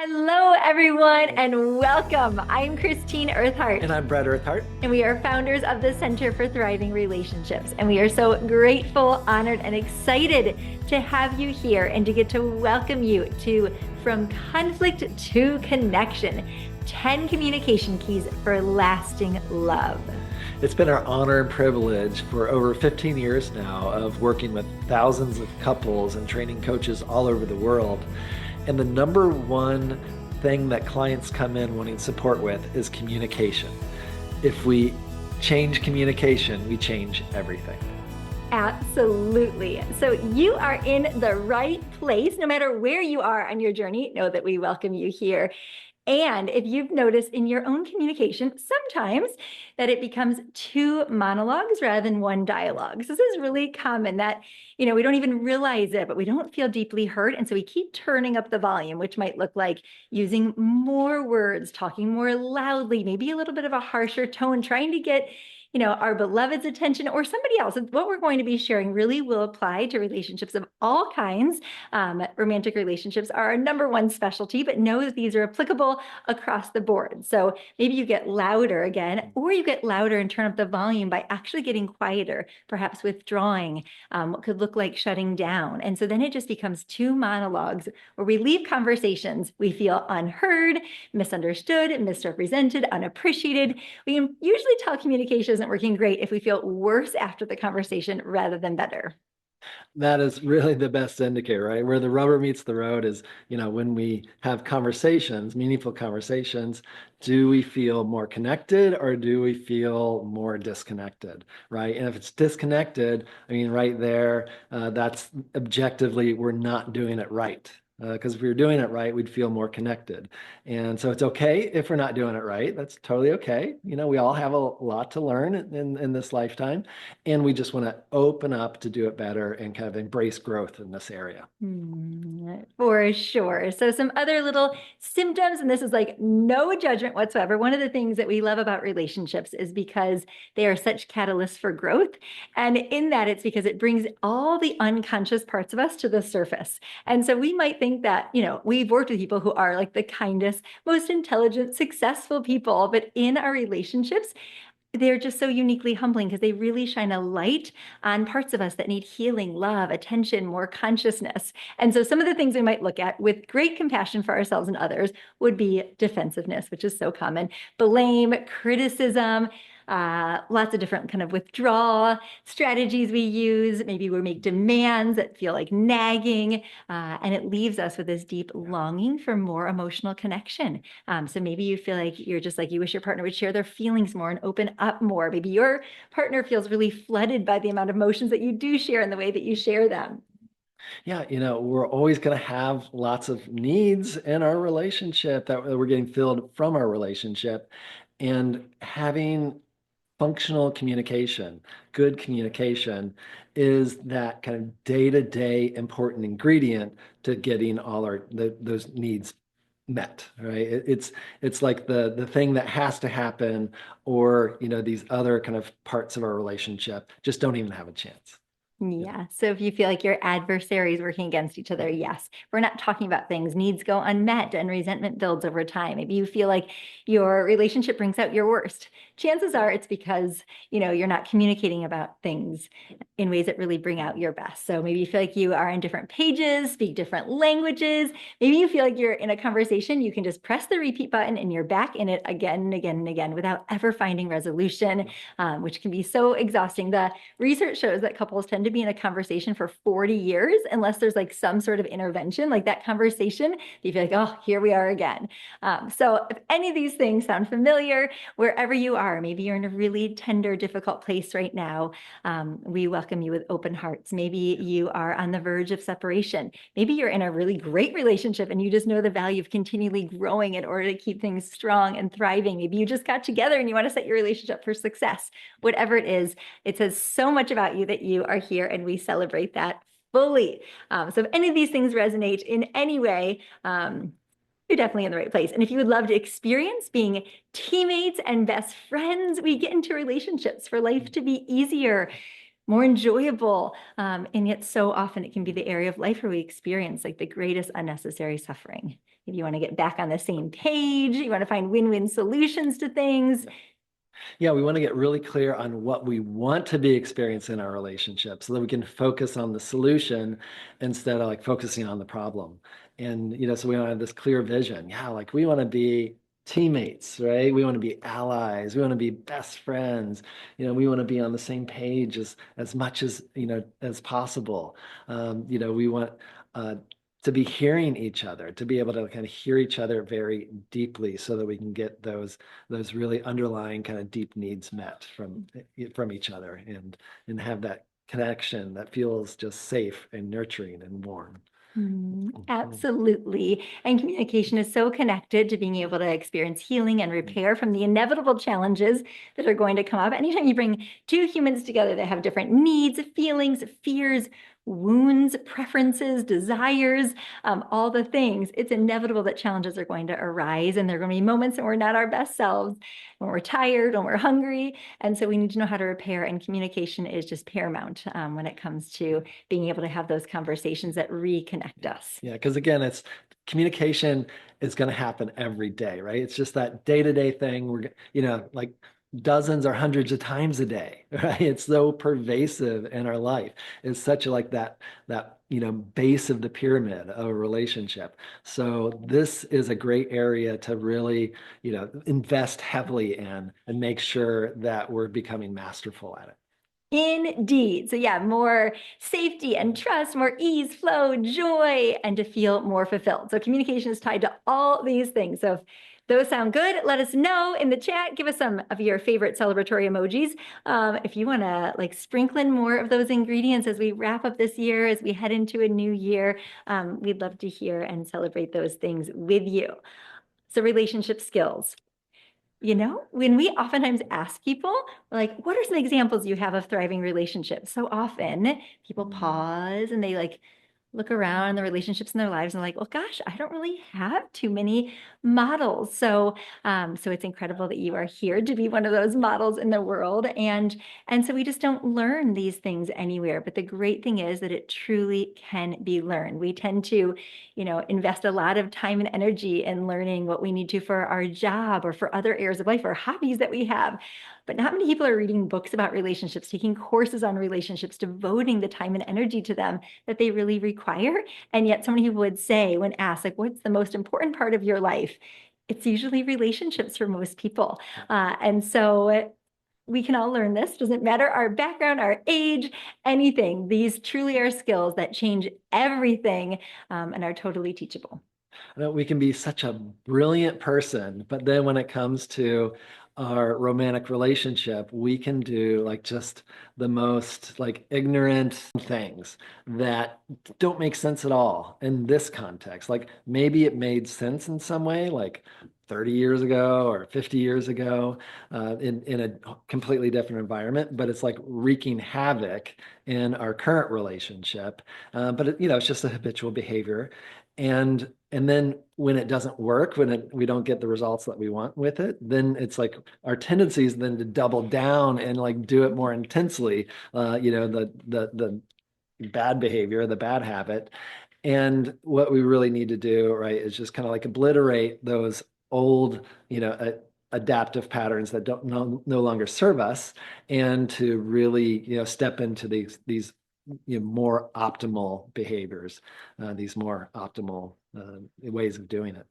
Hello, everyone, and welcome. I'm Christine Earthart, And I'm Brett Earthart. and we are founders of the Center for Thriving Relationships. And we are so grateful, honored, and excited to have you here and to get to welcome you to From Conflict to Connection 10 Communication Keys for Lasting Love. It's been our honor and privilege for over 15 years now of working with thousands of couples and training coaches all over the world. And the number one thing that clients come in wanting support with is communication. If we change communication, we change everything. Absolutely. So you are in the right place. No matter where you are on your journey, know that we welcome you here. And if you've noticed in your own communication, sometimes that it becomes two monologues rather than one dialogue. So this is really common that, we don't even realize it, but we don't feel deeply heard. And so we keep turning up the volume, which might look like using more words, talking more loudly, maybe a little bit of a harsher tone, trying to get our beloved's attention or somebody else. What we're going to be sharing really will apply to relationships of all kinds. Romantic relationships are our number one specialty, but know that these are applicable across the board. So maybe you get louder again, or you get louder and turn up the volume by actually getting quieter, perhaps withdrawing, what could look like shutting down. And so then it just becomes two monologues where we leave conversations. We feel unheard, misunderstood, misrepresented, unappreciated. We can usually tell communication isn't working great if we feel worse after the conversation rather than better. That is really the best indicator, right? Where the rubber meets the road is, when we have conversations, meaningful conversations, do we feel more connected or do we feel more disconnected, right? And if it's disconnected, right there, that's objectively, we're not doing it right. Because if we were doing it right, we'd feel more connected. And so it's okay if we're not doing it right. That's totally okay. We all have a lot to learn in this lifetime. And we just want to open up to do it better and kind of embrace growth in this area. For sure. So some other little symptoms, and this is like no judgment whatsoever. One of the things that we love about relationships is because they are such catalysts for growth. And in that, it's because it brings all the unconscious parts of us to the surface. And so we might think that, we've worked with people who are like the kindest, most intelligent, successful people, but in our relationships, they're just so uniquely humbling because they really shine a light on parts of us that need healing, love, attention, more consciousness. And so some of the things we might look at with great compassion for ourselves and others would be defensiveness, which is so common, blame, criticism, lots of different kind of withdrawal strategies we use. Maybe we make demands that feel like nagging, and it leaves us with this deep longing for more emotional connection. So maybe you feel like you're just like, you wish your partner would share their feelings more and open up more. Maybe your partner feels really flooded by the amount of emotions that you do share and the way that you share them. Yeah, we're always going to have lots of needs in our relationship that we're getting filled from our relationship. And having functional communication, good communication is that kind of day-to-day important ingredient to getting all those needs met, right? It's like the thing that has to happen, or these other kind of parts of our relationship just don't even have a chance. Yeah. So if you feel like your adversaries working against each other, yes, we're not talking about things. Needs go unmet and resentment builds over time. Maybe you feel like your relationship brings out your worst. Chances are it's because, you're not communicating about things in ways that really bring out your best. So maybe you feel like you are on different pages, speak different languages. Maybe you feel like you're in a conversation, you can just press the repeat button and you're back in it again and again and again without ever finding resolution, which can be so exhausting. The research shows that couples tend to be in a conversation for 40 years unless there's like some sort of intervention, like that conversation, you feel like, oh, here we are again. So if any of these things sound familiar, wherever you are, maybe you're in a really tender, difficult place right now, we welcome you with open hearts. Maybe you are on the verge of separation. Maybe you're in a really great relationship and you just know the value of continually growing in order to keep things strong and thriving. Maybe you just got together and you want to set your relationship up for success. Whatever it is, it says so much about you that you are here, and we celebrate that fully. So if any of these things resonate in any way, you're definitely in the right place. And if you would love to experience being teammates and best friends, we get into relationships for life to be easier, more enjoyable. And yet so often it can be the area of life where we experience like the greatest unnecessary suffering. If you want to get back on the same page, you want to find win-win solutions to things. Yeah, we want to get really clear on what we want to be experiencing in our relationship so that we can focus on the solution instead of like focusing on the problem. And, so we want to have this clear vision. Yeah, like we want to be teammates, right? We want to be allies. We want to be best friends. We want to be on the same page as much as possible. We want uh, to be hearing each other, to be able to kind of hear each other very deeply so that we can get those really underlying kind of deep needs met from each other and have that connection that feels just safe and nurturing and warm. Absolutely. And communication is so connected to being able to experience healing and repair from the inevitable challenges that are going to come up. Anytime you bring two humans together that have different needs, feelings, fears, wounds, preferences, desires, all the things, it's inevitable that challenges are going to arise. And there are going to be moments when we're not our best selves, when we're tired, when we're hungry. And so we need to know how to repair. And communication is just paramount when it comes to being able to have those conversations that reconnect us. Yeah, because again, it's communication is going to happen every day, right? It's just that day-to-day thing. Like dozens or hundreds of times a day, right? It's so pervasive in our life. It's such like that base of the pyramid of a relationship. So this is a great area to really, invest heavily in and make sure that we're becoming masterful at it. Indeed. So yeah, more safety and trust, more ease, flow, joy, and to feel more fulfilled. So communication is tied to all these things. So if those sound good, let us know in the chat. Give us some of your favorite celebratory emojis. If you want to like sprinkle in more of those ingredients as we wrap up this year, as we head into a new year, we'd love to hear and celebrate those things with you. So relationship skills. When we oftentimes ask people, like, what are some examples you have of thriving relationships? So often people pause and they like look around the relationships in their lives and like, well, gosh, I don't really have too many models. So it's incredible that you are here to be one of those models in the world. And so we just don't learn these things anywhere. But the great thing is that it truly can be learned. We tend to, invest a lot of time and energy in learning what we need to for our job or for other areas of life or hobbies that we have. But not many people are reading books about relationships, taking courses on relationships, devoting the time and energy to them that they really require. And yet so many people would say when asked, like, what's the most important part of your life? It's usually relationships for most people. And so we can all learn this. Doesn't matter our background, our age, anything. These truly are skills that change everything and are totally teachable. We can be such a brilliant person, but then when it comes to our romantic relationship, we can do like just the most like ignorant things that don't make sense at all in this context. Like maybe it made sense in some way, like 30 years ago or 50 years ago, in a completely different environment, but it's like wreaking havoc in our current relationship. But it's just a habitual behavior. And then when it doesn't work, we don't get the results that we want with it, then it's like our tendency is then to double down and like do it more intensely, the bad behavior, the bad habit. And what we really need to do, right, is just kind of like obliterate those old, adaptive patterns that don't no longer serve us, and to really, step into these more optimal behaviors, these more optimal ways of doing it.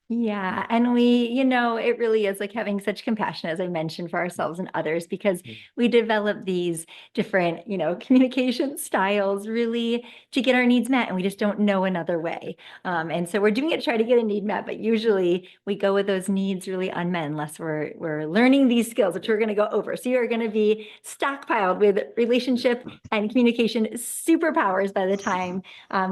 Yeah. And it really is like having such compassion, as I mentioned, for ourselves and others, because we develop these different, communication styles really to get our needs met. And we just don't know another way. And so we're doing it to try to get a need met, but usually we go with those needs really unmet unless we're learning these skills, which we're going to go over. So you're going to be stockpiled with relationship and communication superpowers by the time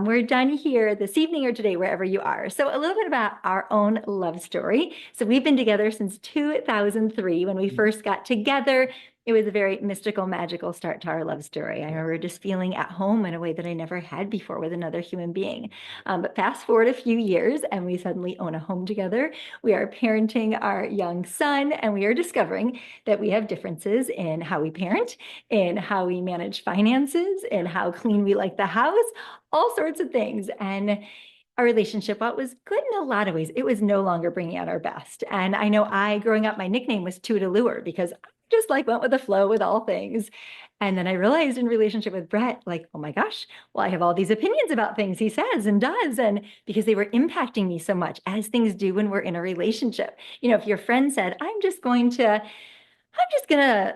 we're done here this evening or today, wherever you are. So a little bit about our own love story. So we've been together since 2003. When we first got together, it was a very mystical, magical start to our love story. I remember just feeling at home in a way that I never had before with another human being. But fast forward a few years and we suddenly own a home together. We are parenting our young son and we are discovering that we have differences in how we parent, in how we manage finances, in how clean we like the house, all sorts of things. And our relationship, while it was good in a lot of ways, it was no longer bringing out our best. And I know growing up, my nickname was Toodaloo because I just like went with the flow with all things. And then I realized in relationship with Brett, like, oh my gosh, well, I have all these opinions about things he says and does. And because they were impacting me so much, as things do when we're in a relationship. If your friend said, I'm just gonna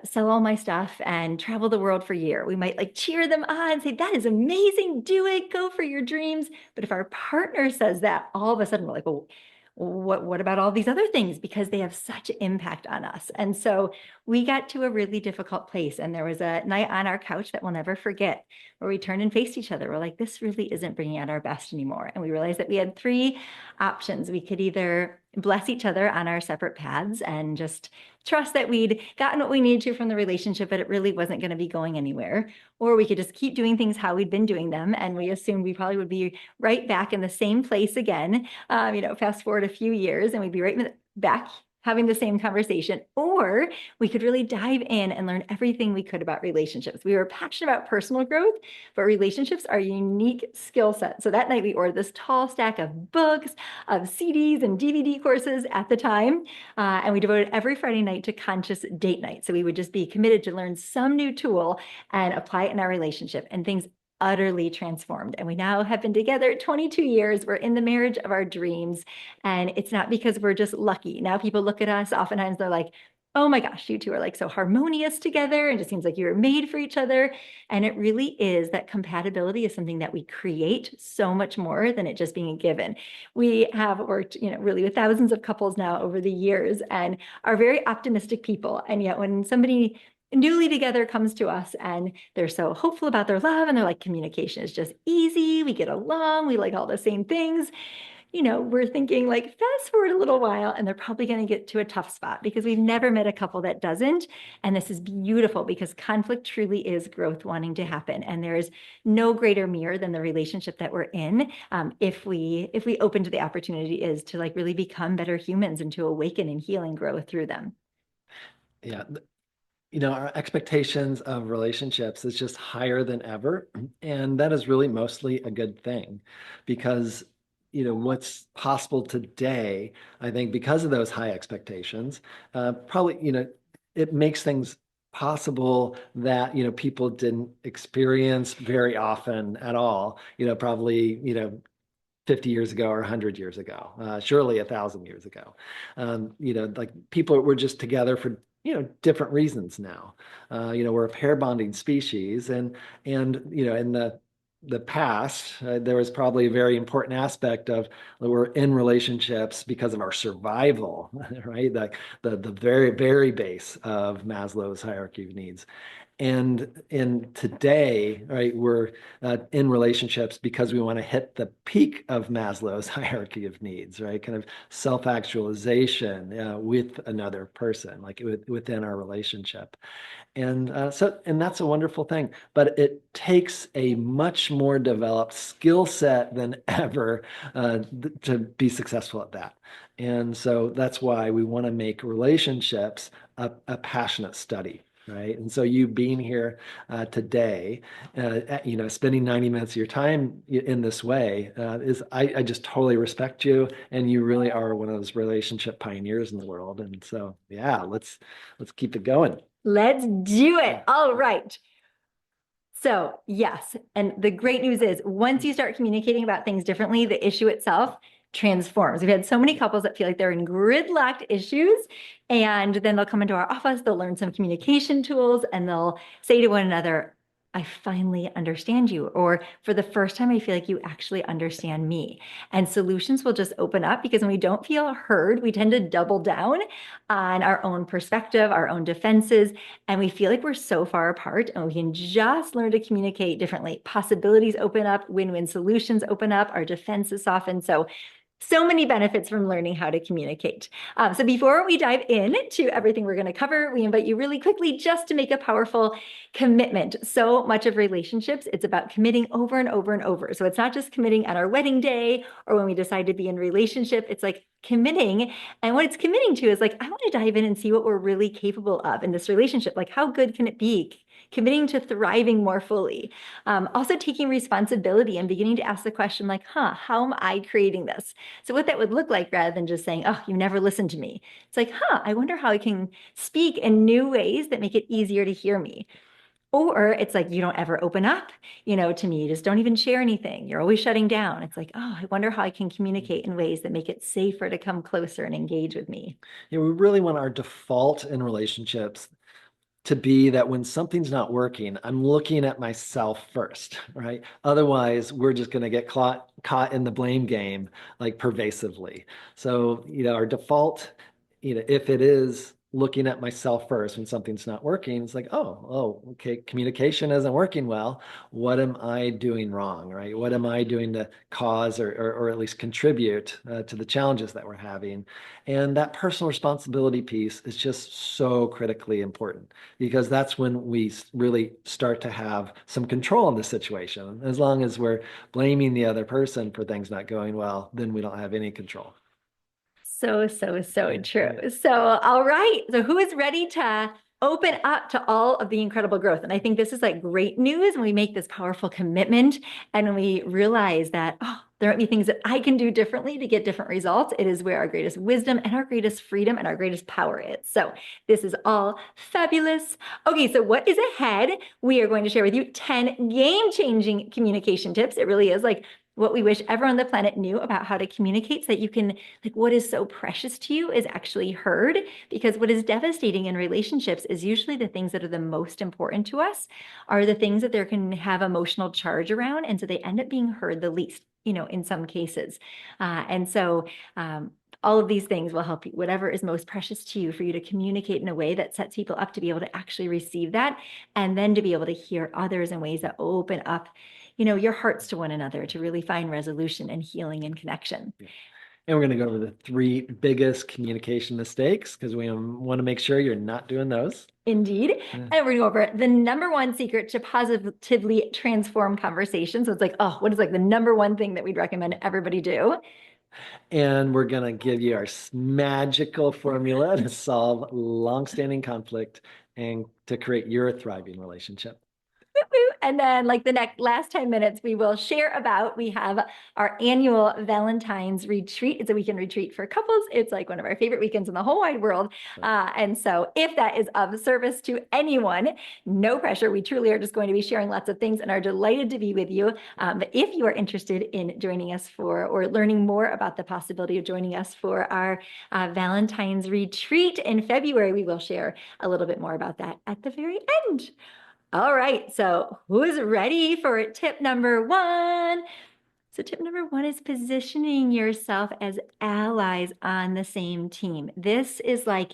sell all my stuff and travel the world for a year. We might like cheer them on and say, that is amazing. Do it. Go for your dreams. But if our partner says that, all of a sudden we're like, well, what about all these other things? Because they have such impact on us. And so we got to a really difficult place. And there was a night on our couch that we'll never forget where we turned and faced each other. We're like, this really isn't bringing out our best anymore. And we realized that we had three options. We could either bless each other on our separate paths and just trust that we'd gotten what we needed to from the relationship, but it really wasn't going to be going anywhere. Or we could just keep doing things how we'd been doing them. And we assumed we probably would be right back in the same place again. Fast forward a few years and we'd be right back having the same conversation. Or we could really dive in and learn everything we could about relationships. We were passionate about personal growth, but relationships are a unique skill set. So that night we ordered this tall stack of books, of CDs and DVD courses at the time. And we devoted every Friday night to conscious date night. So we would just be committed to learn some new tool and apply it in our relationship. And things utterly transformed. And we now have been together 22 years. We're in the marriage of our dreams. And it's not because we're just lucky. Now people look at us, oftentimes they're like, oh my gosh, you two are like so harmonious together. And it just seems like you were made for each other. And it really is that compatibility is something that we create so much more than it just being a given. We have worked, really with thousands of couples now over the years and are very optimistic people. And yet when somebody newly together comes to us and they're so hopeful about their love and they're like, communication is just easy. We get along. We like all the same things. We're thinking like fast forward a little while and they're probably going to get to a tough spot because we've never met a couple that doesn't. And this is beautiful because conflict truly is growth wanting to happen. And there is no greater mirror than the relationship that we're in. If we open to the opportunity is to like really become better humans and to awaken and heal and grow through them. Yeah. Our expectations of relationships is just higher than ever. And that is really mostly a good thing because, what's possible today, I think because of those high expectations, probably, it makes things possible that, people didn't experience very often at all, probably, 50 years ago or 100 years ago, surely 1,000 years ago. Like people were just together for different reasons now. We're a pair bonding species, and in the past, there was probably a very important aspect of we're in relationships because of our survival, right? The very, very base of Maslow's hierarchy of needs. And in today, right, we're in relationships because we want to hit the peak of Maslow's hierarchy of needs, right? Kind of self-actualization with another person, like within our relationship. And and that's a wonderful thing, but it takes a much more developed skill set than ever to be successful at that. And so that's why we want to make relationships a passionate study. Right. And so you being here today, spending 90 minutes of your time in this way I just totally respect you. And you really are one of those relationship pioneers in the world. And so, yeah, let's keep it going. Let's do it. All right. So yes, and the great news is once you start communicating about things differently, the issue itself transforms. We've had so many couples that feel like they're in gridlocked issues, and then they'll come into our office, they'll learn some communication tools, and they'll say to one another, I finally understand you. Or for the first time, I feel like you actually understand me. And solutions will just open up because when we don't feel heard, we tend to double down on our own perspective, our own defenses, and we feel like we're so far apart and we can just learn to communicate differently. Possibilities open up, win-win solutions open up, our defenses soften. So many benefits from learning how to communicate. So before we dive into everything we're going to cover, we invite you really quickly just to make a powerful commitment. So much of relationships, it's about committing over and over and over. So it's not just committing at our wedding day or when we decide to be in a relationship. It's like committing. And what it's committing to is like, I want to dive in and see what we're really capable of in this relationship. Like, how good can it be? committing to thriving more fully. Also taking responsibility and beginning to ask the question like, how am I creating this? So what that would look like rather than just saying, oh, you never listened to me. It's like, I wonder how I can speak in new ways that make it easier to hear me. Or it's like, you don't ever open up, to me. You just don't even share anything. You're always shutting down. It's like, I wonder how I can communicate in ways that make it safer to come closer and engage with me. Yeah, we really want our default in relationships to be that when something's not working, I'm looking at myself first, right? Otherwise, we're just going to get caught in the blame game like pervasively. So, our default, if it is looking at myself first when something's not working, it's like, okay, communication isn't working well. What am I doing wrong, right? What am I doing to cause or at least contribute to the challenges that we're having? And that personal responsibility piece is just so critically important because that's when we really start to have some control in the situation. As long as we're blaming the other person for things not going well, then we don't have any control. So Yeah, true. yeah. So, all right. So, who is ready to open up to all of the incredible growth? And I think this is like great news when we make this powerful commitment and when we realize that, there might be things that I can do differently to get different results. It is where our greatest wisdom and our greatest freedom and our greatest power is. So, this is all fabulous. Okay, so what is ahead? We are going to share with you 10 game-changing communication tips. It really is like what we wish everyone on the planet knew about how to communicate so that you can, like, what is so precious to you is actually heard. Because what is devastating in relationships is usually the things that are the most important to us are the things that there can have emotional charge around. And so they end up being heard the least, in some cases. And so, all of these things will help you, whatever is most precious to you, for you to communicate in a way that sets people up to be able to actually receive that, and then to be able to hear others in ways that open up your hearts to one another to really find resolution and healing and connection. And we're going to go over the three biggest communication mistakes because we want to make sure you're not doing those. Indeed. And we're going to go over the number one secret to positively transform conversations. So it's like, what is like the number one thing that we'd recommend everybody do? And we're going to give you our magical formula to solve long-standing and to create your thriving relationship. And then like the last 10 minutes, we will share about, we have our annual Valentine's retreat. It's a weekend retreat for couples. It's like one of our favorite weekends in the whole wide world. And so if that is of service to anyone, no pressure. We truly are just going to be sharing lots of things and are delighted to be with you. But if you are interested in joining us or learning more about the possibility of joining us for our Valentine's retreat in February, we will share a little bit more about that at the very end. All right, so who is ready for tip number one? So tip number one is positioning yourself as allies on the same team. This is like,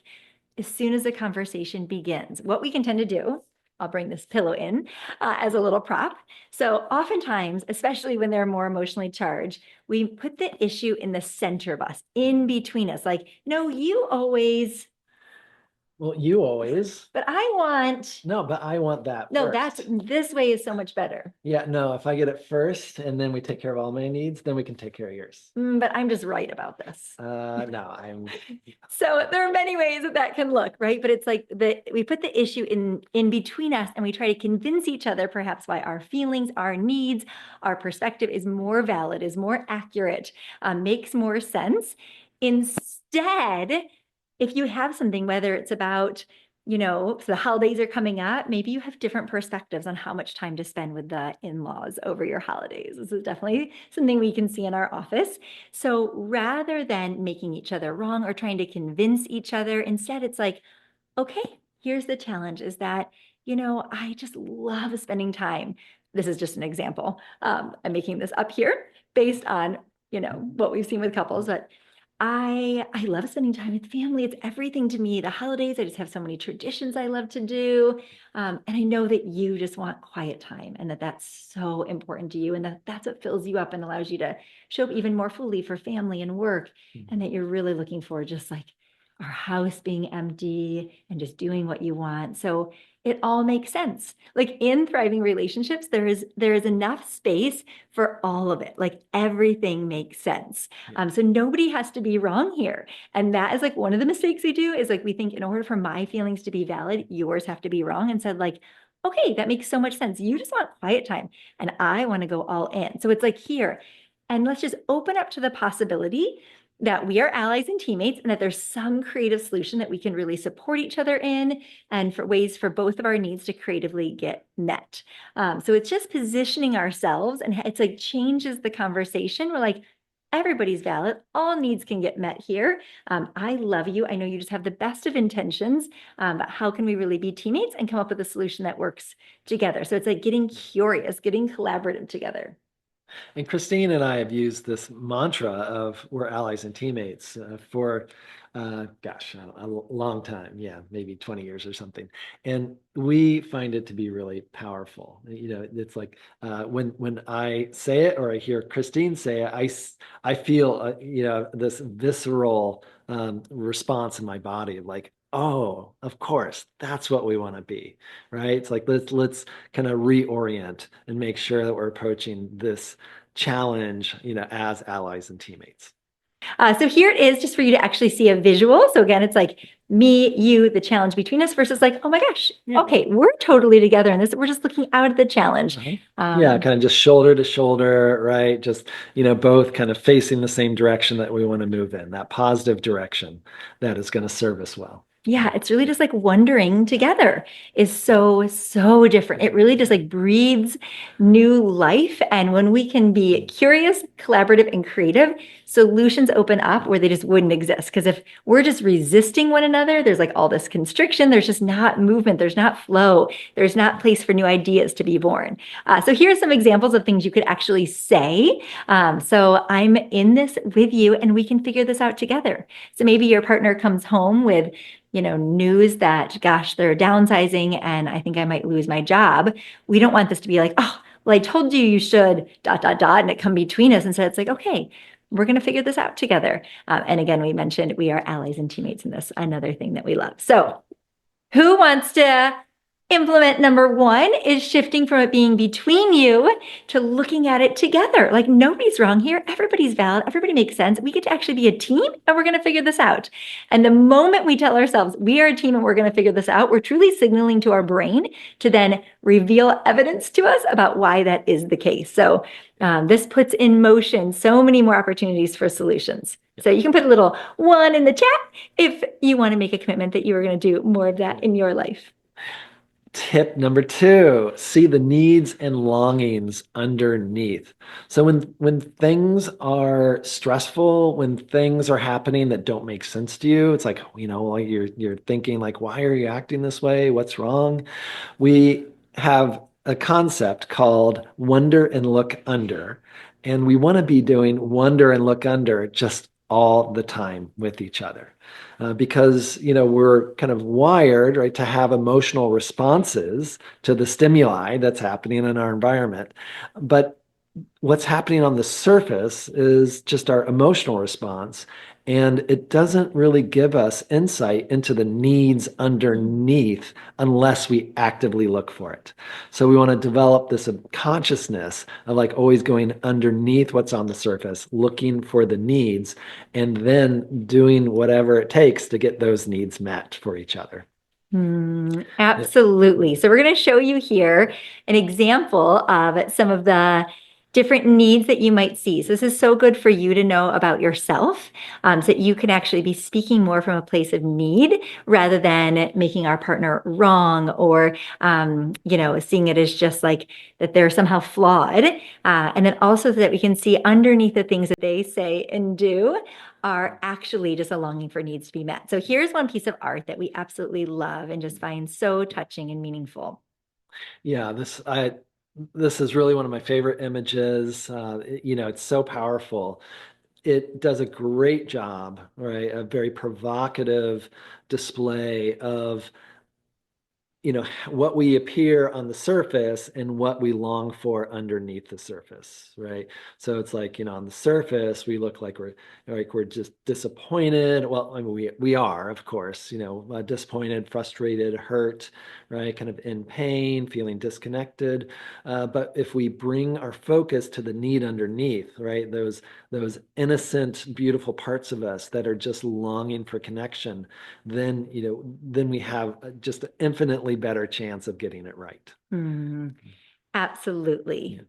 as soon as the conversation begins, what we can tend to do, I'll bring this pillow in as a little prop. So oftentimes, especially when they're more emotionally charged, we put the issue in the center of us, in between us. Like, no, you always... Well, you always. But I want... No, but I want that No, first. this way is so much better. Yeah, no, if I get it first and then we take care of all my needs, then we can take care of yours. But I'm just right about this. No, I'm... So there are many ways that can look, right? But it's like we put the issue in between us and we try to convince each other perhaps why our feelings, our needs, our perspective is more valid, is more accurate, makes more sense. Instead, if you have something, whether it's about, so the holidays are coming up, maybe you have different perspectives on how much time to spend with the in-laws over your holidays. This is definitely something we can see in our office. So rather than making each other wrong or trying to convince each other, instead it's like, okay, here's the challenge is that, I just love spending time. This is just an example. I'm making this up here based on, what we've seen with couples, but I love spending time with family. It's everything to me. The holidays, I just have so many traditions I love to do. And I know that you just want quiet time and that that's so important to you and that that's what fills you up and allows you to show up even more fully for family and work. And that you're really looking for just like our house being empty and just doing what you want. So it all makes sense. Like in thriving relationships, there is enough space for all of it. Like everything makes sense. So nobody has to be wrong here. And that is like one of the mistakes we do is like we think in order for my feelings to be valid, yours have to be wrong. And said like, okay, that makes so much sense. You just want quiet time and I want to go all in. So it's like here, and let's just open up to the possibility that we are allies and teammates and that there's some creative solution that we can really support each other in and for ways for both of our needs to creatively get met. So it's just positioning ourselves and it's like changes the conversation. We're like, everybody's valid. All needs can get met here. I love you. I know you just have the best of intentions, but how can we really be teammates and come up with a solution that works together? So it's like getting curious, getting collaborative together. And Christine and I have used this mantra of we're allies and teammates for, gosh, a long time. Yeah, maybe 20 years or something. And we find it to be really powerful. You know, it's like when I say it or I hear Christine say it, I feel, you know, this visceral response in my body, like, oh, of course, that's what we want to be, right? It's like let's kind of reorient and make sure that we're approaching this challenge, you know, as allies and teammates. So here it is just for you to actually see a visual. So again, it's like me, you, the challenge between us versus like, oh my gosh, Yeah. okay, we're totally together in this. We're just looking out at the challenge. Uh-huh. Yeah, kind of just shoulder to shoulder, right? Just, you know, both kind of facing the same direction that we want to move in, that positive direction that is going to serve us well. Yeah, it's really just like wondering together is so, so different. It really just like breathes new life. And when we can be curious, collaborative, and creative, solutions open up where they just wouldn't exist. Because if we're just resisting one another, there's like all this constriction, there's just not movement, there's not flow, there's not place for new ideas to be born. So here's some examples of things you could actually say. So I'm in this with you and we can figure this out together. So maybe your partner comes home with news that, gosh, they're downsizing and I think I might lose my job. We don't want this to be like, oh, well, I told you you should, dot, dot, dot, and it come between us. Instead, it's like, okay, we're going to figure this out together. And again, we mentioned we are allies and teammates in this, another thing that we love. So who wants to implement number one is shifting from it being between you to looking at it together. Like nobody's wrong here. Everybody's valid. Everybody makes sense. We get to actually be a team and we're going to figure this out. And the moment we tell ourselves we are a team and we're going to figure this out, we're truly signaling to our brain to then reveal evidence to us about why that is the case. So this puts in motion so many more opportunities for solutions. So you can put a little one in the chat if you want to make a commitment that you are going to do more of that in your life. Tip number two, see the needs and longings underneath. So when things are stressful, when things are happening that don't make sense to you, it's like, you know, like you're thinking like, why are you acting this way? What's wrong? We have a concept called wonder and look under. And we want to be doing wonder and look under just all the time with each other. Because you know we're kind of wired right to have emotional responses to the stimuli that's happening in our environment, but what's happening on the surface is just our emotional response, and it doesn't really give us insight into the needs underneath unless we actively look for it. So we want to develop this consciousness of like always going underneath what's on the surface, looking for the needs, and then doing whatever it takes to get those needs met for each other. Absolutely. So we're going to show you here an example of some of the different needs that you might see. So this is so good for you to know about yourself, so that you can actually be speaking more from a place of need rather than making our partner wrong or, seeing it as just like that they're somehow flawed. And then also so that we can see underneath the things that they say and do are actually just a longing for needs to be met. So here's one piece of art that we absolutely love and just find so touching and meaningful. Yeah, this is really one of my favorite images. You know, it's so powerful. It does a great job, right? A very provocative display of what we appear on the surface and what we long for underneath the surface, right? So it's like, on the surface we look like we're just disappointed. Well, I mean, we are, of course, disappointed, frustrated, hurt, right? Kind of in pain, feeling disconnected. But if we bring our focus to the need underneath, right? Those innocent, beautiful parts of us that are just longing for connection, then we have just infinitely significantly better chance of getting it right. Absolutely. Yeah.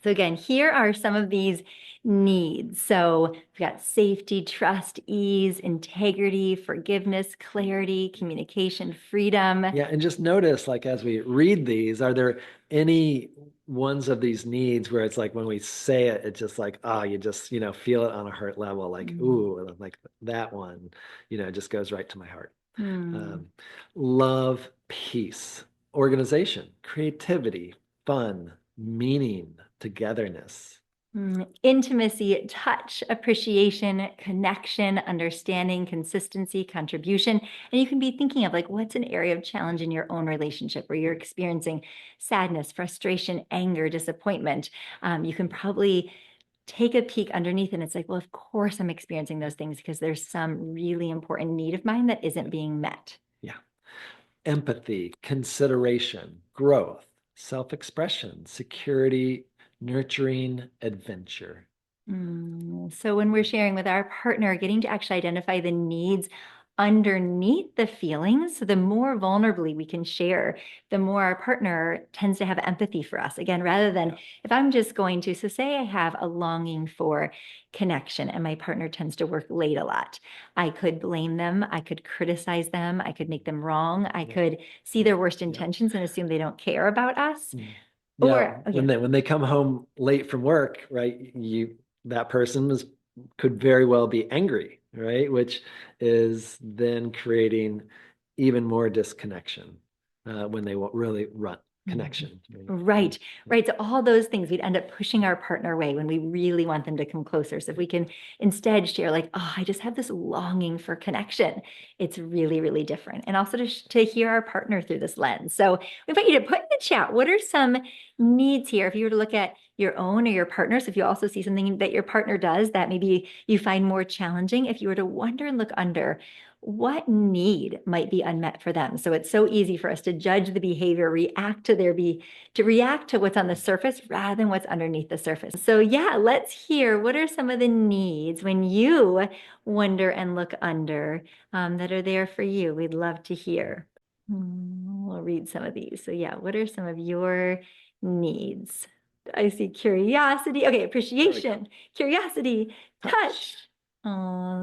So again, here are some of these needs. So we've got safety, trust, ease, integrity, forgiveness, clarity, communication, freedom. Yeah, and just notice, like as we read these, are there any ones of these needs where it's like when we say it, it's just like, oh, you just, feel it on a heart level, like, ooh, like that one, just goes right to my heart. Love, peace, organization, creativity, fun, meaning, togetherness. Intimacy, touch, appreciation, connection, understanding, consistency, contribution. And you can be thinking of like, what's an area of challenge in your own relationship where you're experiencing sadness, frustration, anger, disappointment. You can probably take a peek underneath and it's like, well, of course I'm experiencing those things because there's some really important need of mine that isn't being met. Yeah. Empathy, consideration, growth, self-expression, security, nurturing, adventure. So when we're sharing with our partner, getting to actually identify the needs underneath the feelings, so the more vulnerably we can share, the more our partner tends to have empathy for us. Again, rather than if I'm just going to, so say I have a longing for connection and my partner tends to work late a lot. I could blame them. I could criticize them. I could make them wrong. I could see their worst intentions and assume they don't care about us. Yeah, when they come home late from work, right? That person could very well be angry, right? Which is then creating even more disconnection when they won't really run connection. Right. So all those things, we'd end up pushing our partner away when we really want them to come closer. So if we can instead share like, oh, I just have this longing for connection, it's really, really different. And also to hear our partner through this lens. So we invite you to put in the chat, what are some needs here? If you were to look at your own or your partner's, if you also see something that your partner does that maybe you find more challenging, if you were to wonder and look under, what need might be unmet for them? So it's so easy for us to judge the behavior, to react to what's on the surface rather than what's underneath the surface. So yeah, let's hear what are some of the needs when you wonder and look under that are there for you. We'd love to hear. We'll read some of these. So yeah, what are some of your needs? I see curiosity. Okay, appreciation, curiosity, touch.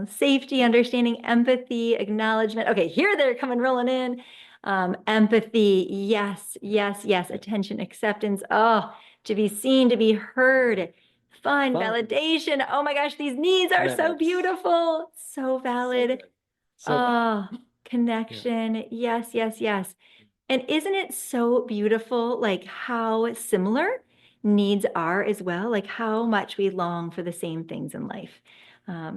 Safety, understanding, empathy, acknowledgement. Okay, here they're coming rolling in. Empathy, yes, yes, yes. Attention, acceptance. Oh, to be seen, to be heard. Fun, validation. Oh my gosh, these needs are so beautiful. So valid. Connection. Yes, yes, yes. And isn't it so beautiful, like how similar needs are as well, like how much we long for the same things in life.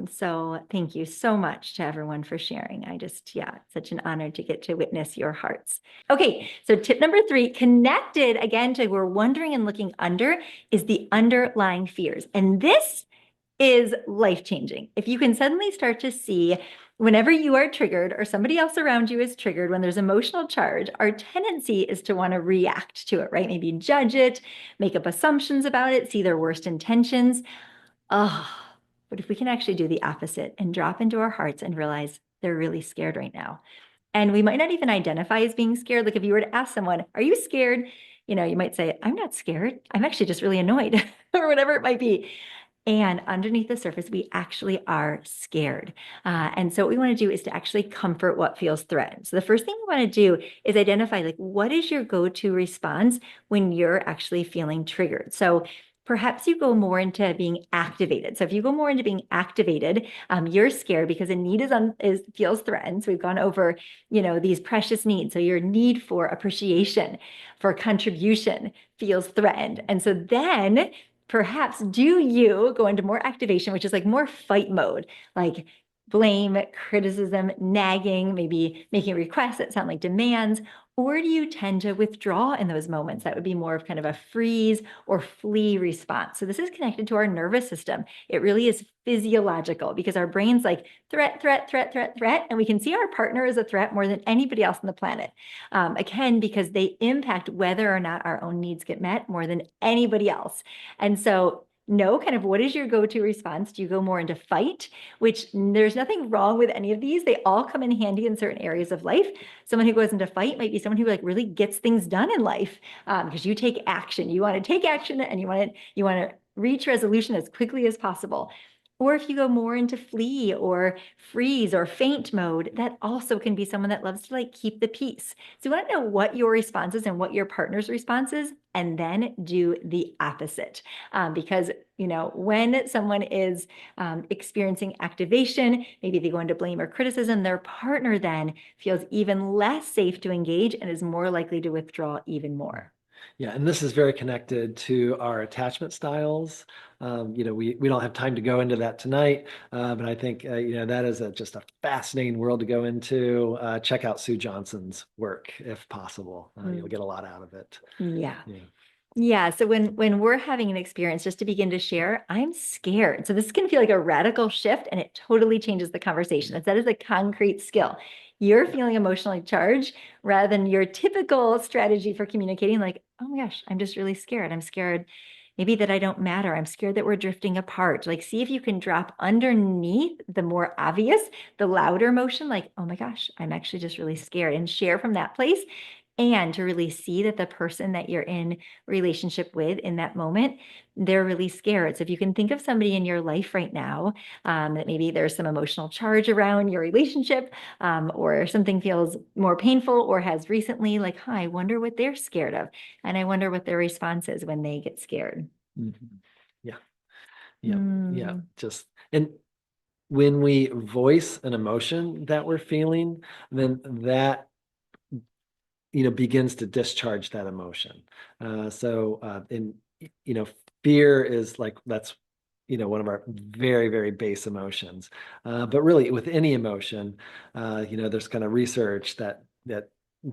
So thank you so much to everyone for sharing. It's such an honor to get to witness your hearts. Okay, so tip number 3, connected again to we're wondering and looking under is the underlying fears. And this is life-changing. If you can suddenly start to see whenever you are triggered or somebody else around you is triggered, when there's emotional charge, our tendency is to want to react to it, right? Maybe judge it, make up assumptions about it, see their worst intentions. But if we can actually do the opposite and drop into our hearts and realize they're really scared right now. And we might not even identify as being scared. Like if you were to ask someone, are you scared? You might say, I'm not scared. I'm actually just really annoyed or whatever it might be. And underneath the surface, we actually are scared. And so what we want to do is to actually comfort what feels threatened. So the first thing we want to do is identify like, what is your go-to response when you're actually feeling triggered? So perhaps you go more into being activated. So if you go more into being activated, you're scared because a need feels threatened. So we've gone over, these precious needs. So your need for appreciation, for contribution feels threatened. And so then perhaps do you go into more activation, which is like more fight mode, like blame, criticism, nagging, maybe making requests that sound like demands, or do you tend to withdraw in those moments? That would be more of kind of a freeze or flee response. So this is connected to our nervous system. It really is physiological because our brain's like threat, threat, threat, threat, threat. And we can see our partner as a threat more than anybody else on the planet. Again, because they impact whether or not our own needs get met more than anybody else. And so no, kind of what is your go-to response? Do you go more into fight, which there's nothing wrong with any of these. They all come in handy in certain areas of life. Someone who goes into fight might be someone who like really gets things done in life because you take action. You want to take action and you want to reach resolution as quickly as possible. Or if you go more into flee or freeze or faint mode, that also can be someone that loves to like keep the peace. So you want to know what your response is and what your partner's response is, and then do the opposite. Because, when someone is experiencing activation, maybe they go into blame or criticism, their partner then feels even less safe to engage and is more likely to withdraw even more. Yeah, and this is very connected to our attachment styles. We don't have time to go into that tonight, but I think that is just a fascinating world to go into. Check out Sue Johnson's work if possible. You'll get a lot out of it. Yeah. Yeah. Yeah. So when we're having an experience, just to begin to share, I'm scared. So this can feel like a radical shift and it totally changes the conversation. That is a concrete skill. You're feeling emotionally charged rather than your typical strategy for communicating, like, oh my gosh, I'm just really scared. I'm scared maybe that I don't matter. I'm scared that we're drifting apart. Like, see if you can drop underneath the more obvious, the louder emotion, like, oh my gosh, I'm actually just really scared, and share from that place. And to really see that the person that you're in relationship with in that moment, they're really scared. So if you can think of somebody in your life right now that maybe there's some emotional charge around your relationship, or something feels more painful or has recently, like, huh, I wonder what they're scared of. And I wonder what their response is when they get scared. Mhm. Yeah. Yeah. Yeah. Hmm. And when we voice an emotion that we're feeling, then that begins to discharge that emotion. In fear is like that's one of our very, very base emotions. But really, with any emotion, there's kind of research that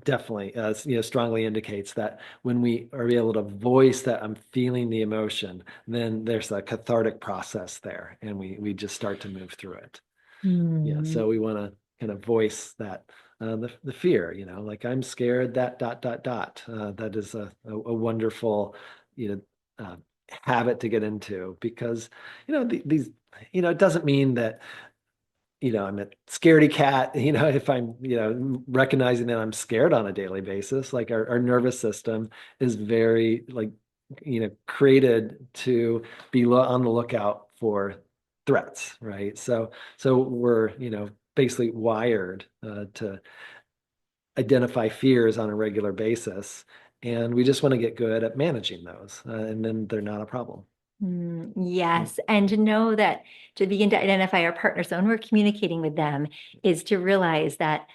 definitely strongly indicates that when we are able to voice that I'm feeling the emotion, then there's a cathartic process there, and we just start to move through it. Yeah, Hmm. so we want to kind of voice that the fear, like I'm scared that dot dot dot. That is a wonderful, you know, habit to get into because these it doesn't mean that I'm a scaredy cat. If I'm recognizing that I'm scared on a daily basis, like our nervous system is very like created to be on the lookout for threats, right? So we're basically wired to identify fears on a regular basis, and we just want to get good at managing those, and then they're not a problem. Yes. And to know that to begin to identify our partner, so when we're communicating with them, is to realize that,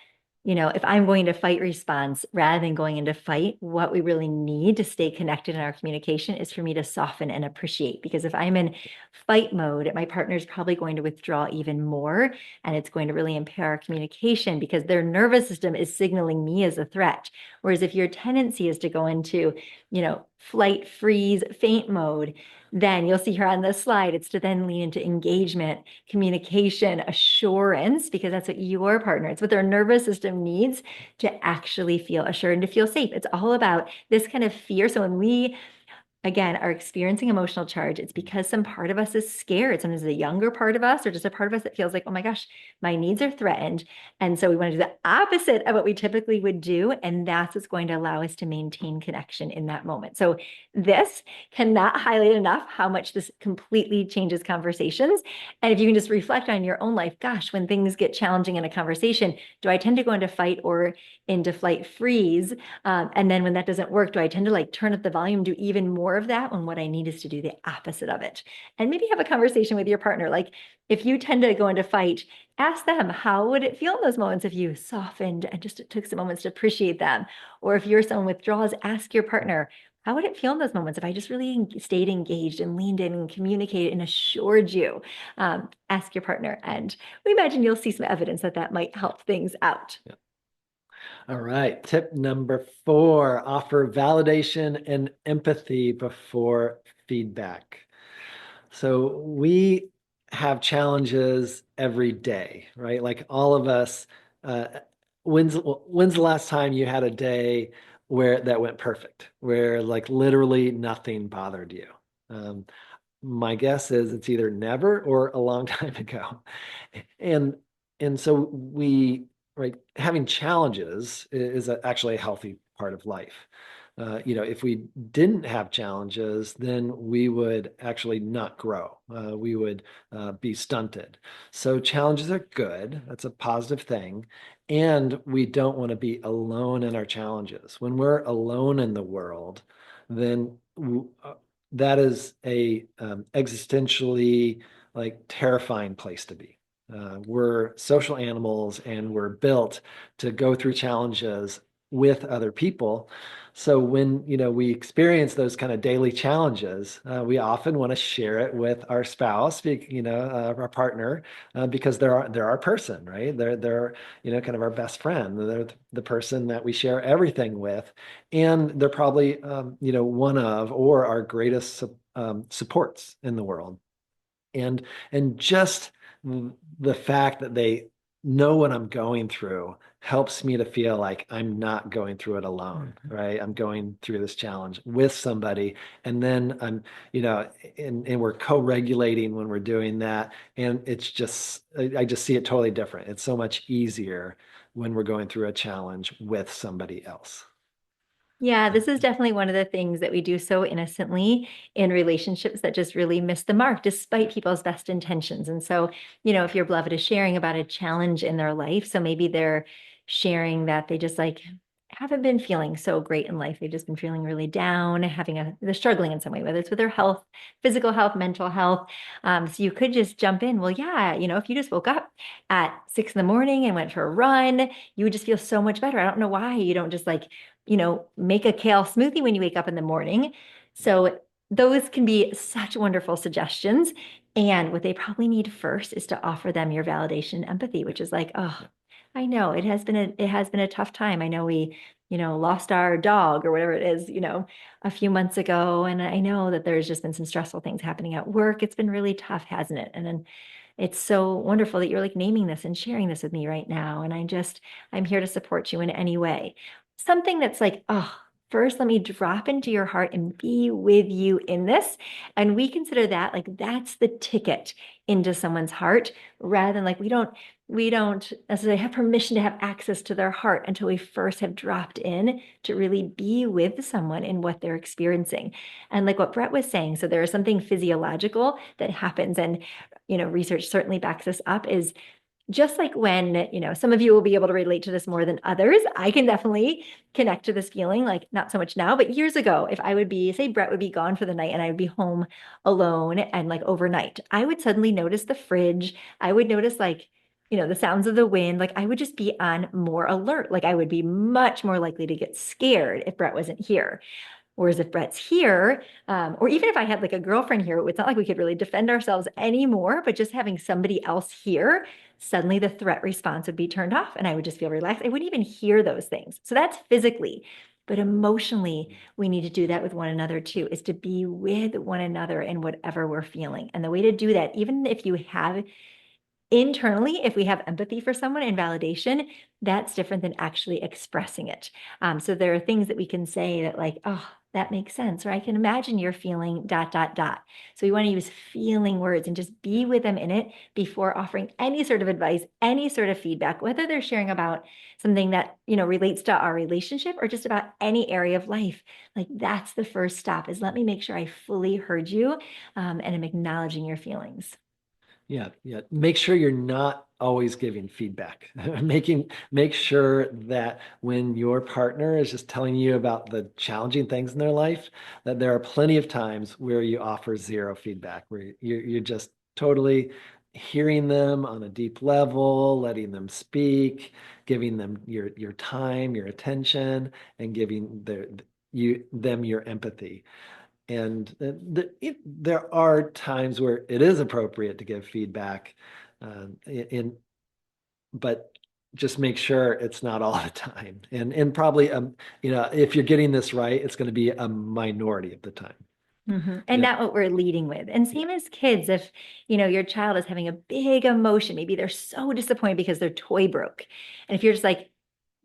if I'm going to fight response rather than going into fight, what we really need to stay connected in our communication is for me to soften and appreciate. Because if I'm in fight mode, my partner's probably going to withdraw even more. And it's going to really impair our communication because their nervous system is signaling me as a threat. Whereas if your tendency is to go into, flight, freeze, faint mode, then you'll see here on this slide, it's to then lean into engagement, communication, assurance, because that's what your partner, it's what their nervous system needs to actually feel assured and to feel safe. It's all about this kind of fear. So when we again are experiencing emotional charge, it's because some part of us is scared. Sometimes a younger part of us or just a part of us that feels like, oh my gosh, my needs are threatened. And so we want to do the opposite of what we typically would do. And that's what's going to allow us to maintain connection in that moment. So this cannot highlight enough how much this completely changes conversations. And if you can just reflect on your own life, gosh, when things get challenging in a conversation, do I tend to go into fight or into flight freeze? And then when that doesn't work, do I tend to like turn up the volume, do even more of that when what I need is to do the opposite of it? And maybe have a conversation with your partner. Like if you tend to go into fight, ask them, how would it feel in those moments if you softened and just took some moments to appreciate them? Or if you're someone withdraws, ask your partner, how would it feel in those moments if I just really stayed engaged and leaned in and communicated and assured you? Ask your partner. And we imagine you'll see some evidence that that might help things out. Yeah. All right. Tip number 4, offer validation and empathy before feedback. So we have challenges every day, right? Like all of us, uh, when's the last time you had a day where that went perfect, where like literally nothing bothered you? Um, my guess is it's either never or a long time ago. And and so we, right, having challenges is actually a healthy part of life. If we didn't have challenges, then we would actually not grow. We would be stunted. So challenges are good. That's a positive thing. And we don't want to be alone in our challenges. When we're alone in the world, then that is a existentially like terrifying place to be. We're social animals and we're built to go through challenges with other people. So when, we experience those kind of daily challenges, we often want to share it with our spouse, our partner, because they're our person, right? They're kind of our best friend. They're the person that we share everything with, and they're probably one of or our greatest supports in the world. And just the fact that they know what I'm going through helps me to feel like I'm not going through it alone, right? I'm going through this challenge with somebody, and then and we're co-regulating when we're doing that. And it's just, I just see it totally different. It's so much easier when we're going through a challenge with somebody else. Yeah, this is definitely one of the things that we do so innocently in relationships that just really miss the mark despite people's best intentions. And so, if your beloved is sharing about a challenge in their life, so maybe they're sharing that they just like haven't been feeling so great in life. They've just been feeling really down, they're struggling in some way, whether it's with their health, physical health, mental health. So you could just jump in. Well, yeah, if you just woke up at 6 in the morning and went for a run, you would just feel so much better. I don't know why you don't just like make a kale smoothie when you wake up in the morning. So those can be such wonderful suggestions. And what they probably need first is to offer them your validation and empathy, which is like, oh, I know it has been a tough time. I know we, lost our dog or whatever it is, a few months ago. And I know that there's just been some stressful things happening at work. It's been really tough, hasn't it? And then it's so wonderful that you're like naming this and sharing this with me right now. And I'm here to support you in any way. Something that's like, oh, first, let me drop into your heart and be with you in this. And we consider that like that's the ticket into someone's heart rather than like we don't necessarily have permission to have access to their heart until we first have dropped in to really be with someone in what they're experiencing. And like what Brett was saying, so there is something physiological that happens. And research certainly backs this up is just like when, some of you will be able to relate to this more than others. I can definitely connect to this feeling, like not so much now, but years ago, if I would be, say, Brett would be gone for the night and I would be home alone and like overnight, I would suddenly notice the fridge. I would notice like, the sounds of the wind. Like I would just be on more alert. Like I would be much more likely to get scared if Brett wasn't here. Whereas if Brett's here, or even if I had like a girlfriend here, it's not like we could really defend ourselves anymore, but just having somebody else here, suddenly the threat response would be turned off and I would just feel relaxed. I wouldn't even hear those things. So that's physically. But emotionally, we need to do that with one another too, is to be with one another in whatever we're feeling. And the way to do that, even if you have internally, if we have empathy for someone and validation, that's different than actually expressing it. So there are things that we can say that like, oh, that makes sense, or I can imagine you're feeling dot, dot, dot. So we want to use feeling words and just be with them in it before offering any sort of advice, any sort of feedback, whether they're sharing about something that, relates to our relationship or just about any area of life. Like that's the first stop is let me make sure I fully heard you and I'm acknowledging your feelings. Yeah, yeah. Make sure you're not always giving feedback. Make sure that when your partner is just telling you about the challenging things in their life, that there are plenty of times where you offer zero feedback, where you're just totally hearing them on a deep level, letting them speak, giving them your time, your attention, and giving them your empathy. And there are times where it is appropriate to give feedback, in but just make sure it's not all the time. And probably if you're getting this right, it's going to be a minority of the time. And Yeah. not what we're leading with. And same as kids, if your child is having a big emotion, maybe they're so disappointed because their toy broke. And if you're just like,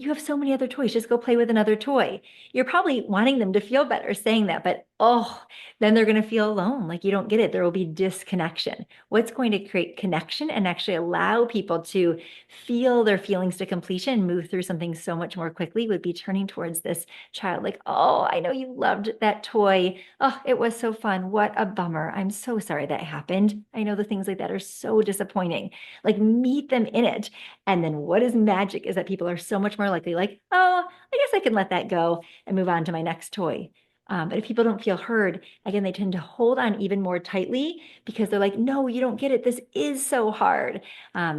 you have so many other toys, just go play with another toy. You're probably wanting them to feel better saying that, but oh, then they're going to feel alone, like you don't get it. There will be disconnection. What's going to create connection and actually allow people to feel their feelings to completion, move through something so much more quickly would be turning towards this child like, oh, I know you loved that toy. Oh, it was so fun. What a bummer. I'm so sorry that happened. I know the things like that are so disappointing. Like meet them in it. And then what is magic is that people are so much more likely like, oh, I guess I can let that go and move on to my next toy. But if people don't feel heard, again, they tend to hold on even more tightly because they're like, no, you don't get it. This is so hard.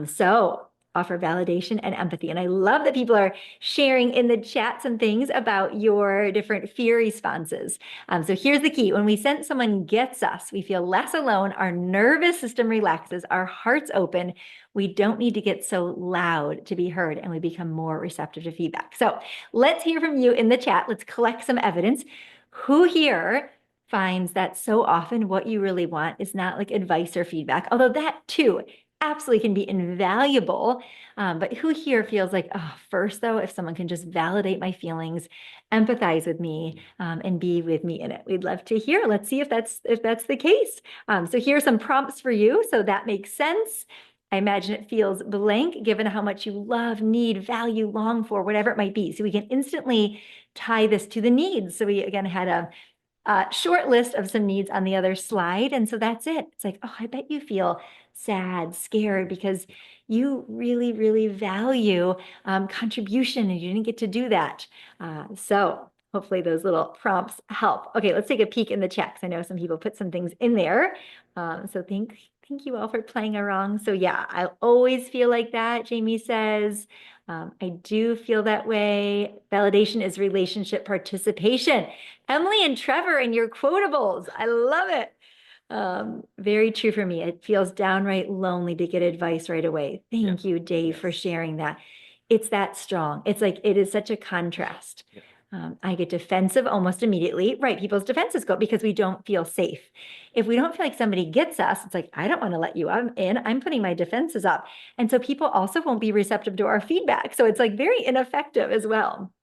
So offer validation and empathy. And I love that people are sharing in the chat some things about your different fear responses. So here's the key. When we sense someone gets us, we feel less alone. Our nervous system relaxes, our hearts open. We don't need to get so loud to be heard, and we become more receptive to feedback. So let's hear from you in the chat. Let's collect some evidence. Who here finds that so often what you really want is not like advice or feedback, although that too absolutely can be invaluable. But who here feels like, oh, first though, if someone can just validate my feelings, empathize with me, and be with me in it, we'd love to hear. Let's see if that's the case. So here are some prompts for you, so that makes sense. I imagine it feels blank given how much you love, need, value, long for, whatever it might be. So we can instantly tie this to the needs. So we again had a short list of some needs on the other slide. And so that's it. It's like, oh, I bet you feel sad, scared because you really, really value contribution and you didn't get to do that. So hopefully those little prompts help. Okay, let's take a peek in the checks. I know some people put some things in there. So thank you all for playing along. So yeah, I always feel like that, Jamie says. I do feel that way. Validation is relationship participation. Emily and Trevor and your quotables. I love it. Very true for me. It feels downright lonely to get advice right away. Thank you, Dave, for sharing that. It's that strong. It's like it is such a contrast. I get defensive almost immediately. Right. People's defenses go because we don't feel safe. If we don't feel like somebody gets us, it's like, I don't want to let you in. I'm putting my defenses up. And so people also won't be receptive to our feedback. So it's like very ineffective as well.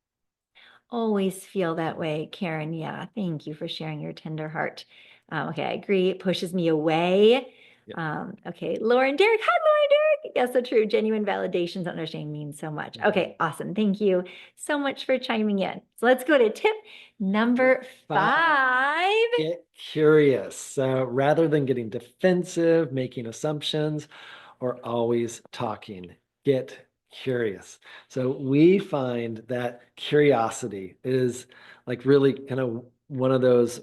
Always feel that way, Karen. Yeah, thank you for sharing your tender heart. Okay, I agree. It pushes me away. Okay, Lauren, Derek. Hi, Lauren, Derek. Yes, so true. Genuine validations, understanding means so much. Okay, awesome. Thank you so much for chiming in. So let's go to tip number 5. Get curious. So rather than getting defensive, making assumptions, or always talking, get curious. So we find that curiosity is like really kind of one of those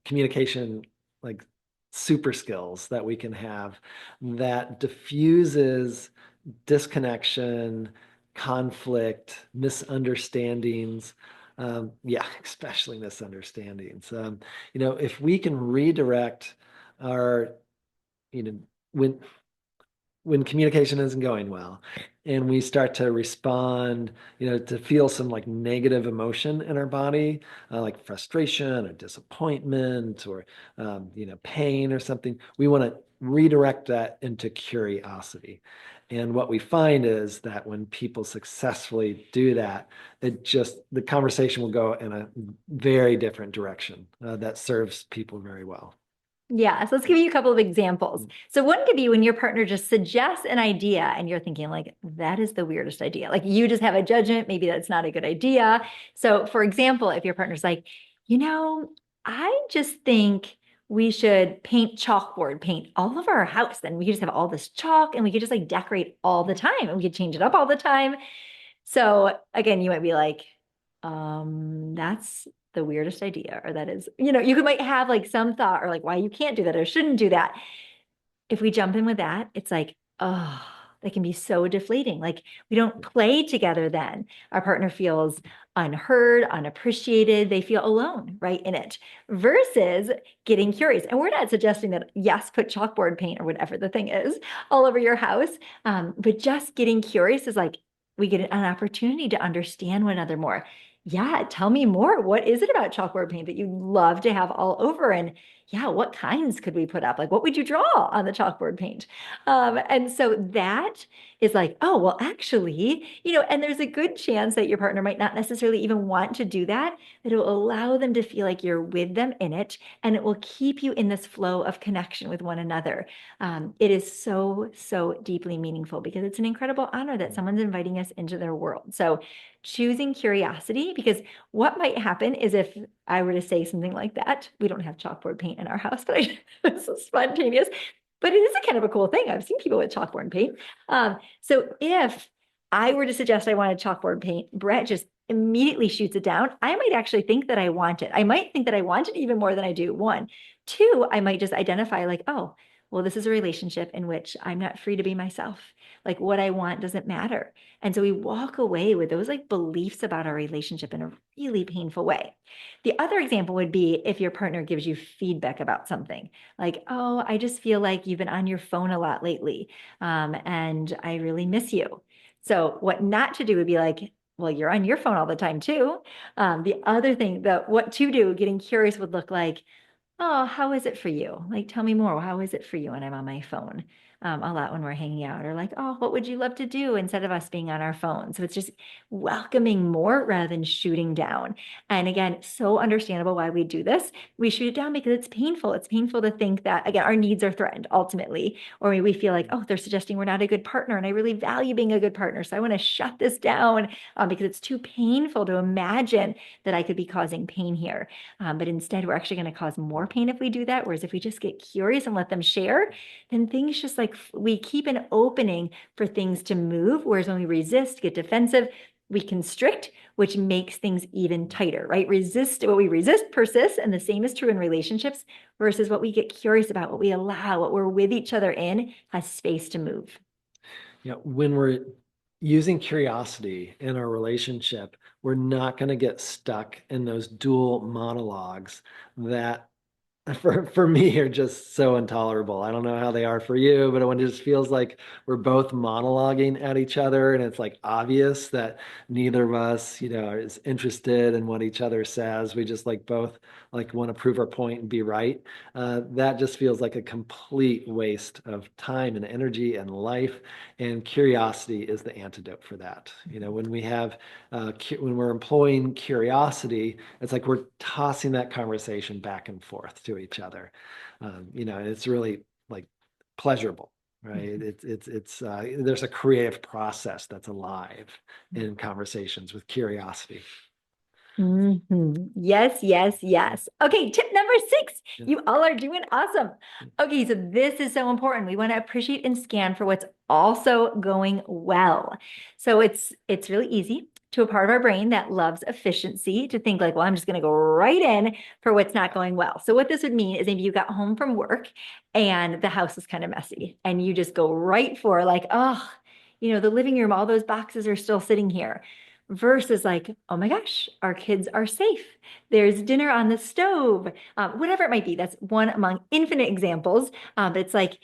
communication like super skills that we can have that diffuses disconnection, conflict, misunderstandings. Yeah, especially misunderstandings. If we can redirect our, you know, when communication isn't going well and we start to respond, to feel some like negative emotion in our body, like frustration or disappointment or, pain or something, we want to redirect that into curiosity. And what we find is that when people successfully do that, the conversation will go in a very different direction that serves people very well. Yeah, so let's give you a couple of examples. So one could be when your partner just suggests an idea and you're thinking like, that is the weirdest idea. Like you just have a judgment, maybe that's not a good idea. So for example, if your partner's like, I just think we should paint chalkboard, paint all of our house. Then we could just have all this chalk and we could just like decorate all the time and we could change it up all the time. So again, you might be like, that's the weirdest idea, or that is, might have like some thought or like why you can't do that or shouldn't do that. If we jump in with that, it's like, oh, that can be so deflating. Like we don't play together then. Our partner feels unheard, unappreciated. They feel alone, right, in it versus getting curious. And we're not suggesting that, yes, put chalkboard paint or whatever the thing is all over your house. But just getting curious is like, we get an opportunity to understand one another more. Yeah, tell me more. What is it about chalkboard paint that you love to have all over? And yeah, what kinds could we put up? Like, what would you draw on the chalkboard paint? And so that is like, oh, well, actually, and there's a good chance that your partner might not necessarily even want to do that, that it will allow them to feel like you're with them in it, and it will keep you in this flow of connection with one another. It is so, so deeply meaningful because it's an incredible honor that someone's inviting us into their world. So choosing curiosity, because what might happen is if I were to say something like that, we don't have chalkboard paint in our house, but it's so spontaneous. But it is a kind of a cool thing. I've seen people with chalkboard paint. So if I were to suggest I wanted chalkboard paint, Brett just immediately shoots it down. I might actually think that I want it. I might think that I want it even more than I do. One. Two, I might just identify like, oh, well, this is a relationship in which I'm not free to be myself. Like what I want doesn't matter. And so we walk away with those like beliefs about our relationship in a really painful way. The other example would be if your partner gives you feedback about something like, oh, I just feel like you've been on your phone a lot lately, and I really miss you. So what not to do would be like, well, you're on your phone all the time too. The other thing that what to do, getting curious would look like, oh, how is it for you? Like, tell me more. How is it for you when I'm on my phone? A lot when we're hanging out, or like, oh, what would you love to do instead of us being on our phone? So it's just welcoming more rather than shooting down. And again, so understandable why we do this. We shoot it down because it's painful. It's painful to think that, again, our needs are threatened ultimately, or we feel like, oh, they're suggesting we're not a good partner. And I really value being a good partner. So I want to shut this down because it's too painful to imagine that I could be causing pain here. But instead, we're actually going to cause more pain if we do that. Whereas if we just get curious and let them share, then things just like we keep an opening for things to move. Whereas when we resist, get defensive, we constrict, which makes things even tighter, right? What we resist persists. And the same is true in relationships versus what we get curious about, what we allow, what we're with each other in has space to move. When we're using curiosity in our relationship, we're not going to get stuck in those dual monologues that for me are just so intolerable. I don't know how they are for you, but when it just feels like we're both monologuing at each other and it's like obvious that neither of us, is interested in what each other says. We just like both like want to prove our point and be right. That just feels like a complete waste of time and energy and life. And curiosity is the antidote for that. When we have when we're employing curiosity, it's like we're tossing that conversation back and forth to each other. And it's really like pleasurable, right? It's there's a creative process that's alive in conversations with curiosity. Yes, yes, yes. Okay, tip number 6. Yeah. You all are doing awesome. Okay, so this is so important. We want to appreciate and scan for what's also going well. So it's really easy to a part of our brain that loves efficiency to think like, well, I'm just going to go right in for what's not going well. So what this would mean is maybe you got home from work and the house is kind of messy and you just go right for like, oh, the living room, all those boxes are still sitting here versus like, oh my gosh, our kids are safe. There's dinner on the stove, whatever it might be. That's one among infinite examples. But it's like,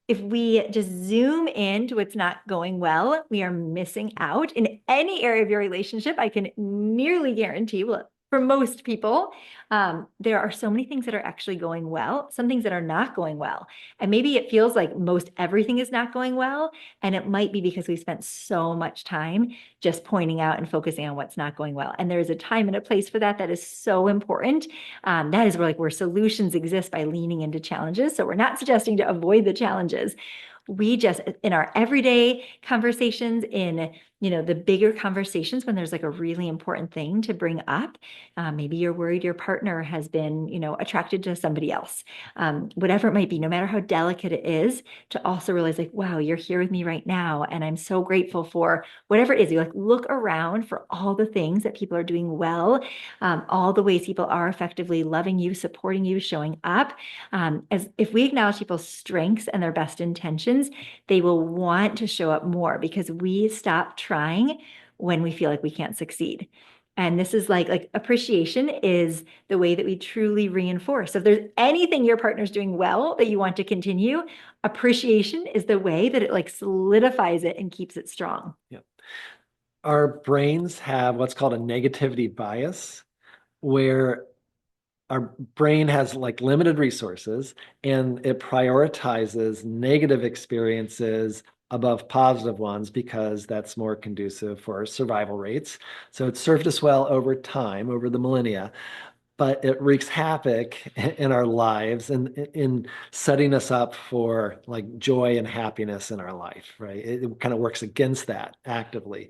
if we just zoom in to what's not going well, we are missing out in any area of your relationship. I can nearly guarantee, well, for most people, there are so many things that are actually going well, some things that are not going well. And maybe it feels like most everything is not going well. And it might be because we spent so much time just pointing out and focusing on what's not going well. And there's a time and a place for that. That is so important. That is where solutions exist by leaning into challenges. So we're not suggesting to avoid the challenges. We just, in our everyday conversations, in the bigger conversations, when there's like a really important thing to bring up, maybe you're worried your partner has been attracted to somebody else, whatever it might be, no matter how delicate it is, to also realize like, wow, you're here with me right now, and I'm so grateful for whatever it is. You like look around for all the things that people are doing well, all the ways people are effectively loving you, supporting you, showing up. As if we acknowledge people's strengths and their best intentions, they will want to show up more because we stop trying when we feel like we can't succeed. And this is like appreciation is the way that we truly reinforce. So if there's anything your partner's doing well that you want to continue, appreciation is the way that it like solidifies it and keeps it strong. Yeah. Our brains have what's called a negativity bias, where our brain has like limited resources and it prioritizes negative experiences above positive ones because that's more conducive for survival rates. So it's served us well over time, over the millennia, but it wreaks havoc in our lives and in setting us up for like joy and happiness in our life, right? It kind of works against that actively.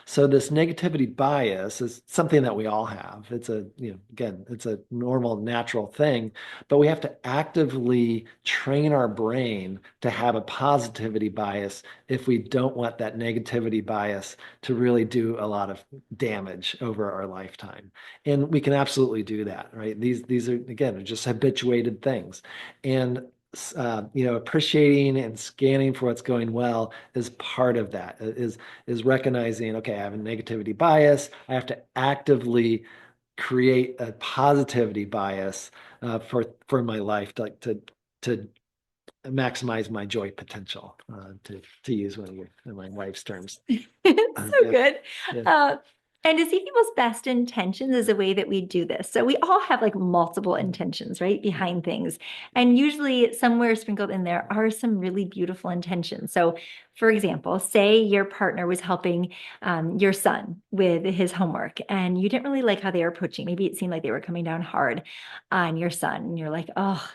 So this negativity bias is something that we all have. It's a, again, it's a normal, natural thing, but we have to actively train our brain to have a positivity bias if we don't want that negativity bias to really do a lot of damage over our lifetime. And we can absolutely do that, right? These are again just habituated things, and appreciating and scanning for what's going well is part of that. Is recognizing, okay, I have a negativity bias. I have to actively create a positivity bias for my life, to maximize my joy potential, to use one of my wife's terms. It's so Yeah, good. yeah. Uh, and to see people's best intentions is a way that we do this. So we all have like multiple intentions, right, behind things. And usually somewhere sprinkled in there are some really beautiful intentions. So for example, say your partner was helping your son with his homework and you didn't really like how they were approaching. Maybe it seemed like they were coming down hard on your son. And you're like, oh,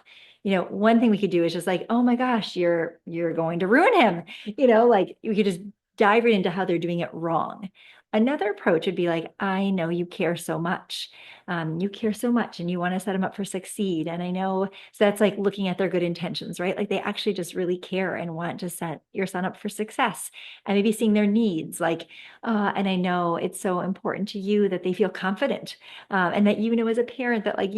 one thing we could do is just like, oh my gosh, you're going to ruin him. Like you could just dive right into how they're doing it wrong. Another approach would be like, I know you care so much. You care so much and you want to set them up for succeed. And I know, so that's like looking at their good intentions, right? Like they actually just really care and want to set your son up for success and maybe seeing their needs. Like, and I know it's so important to you that they feel confident and that as a parent that like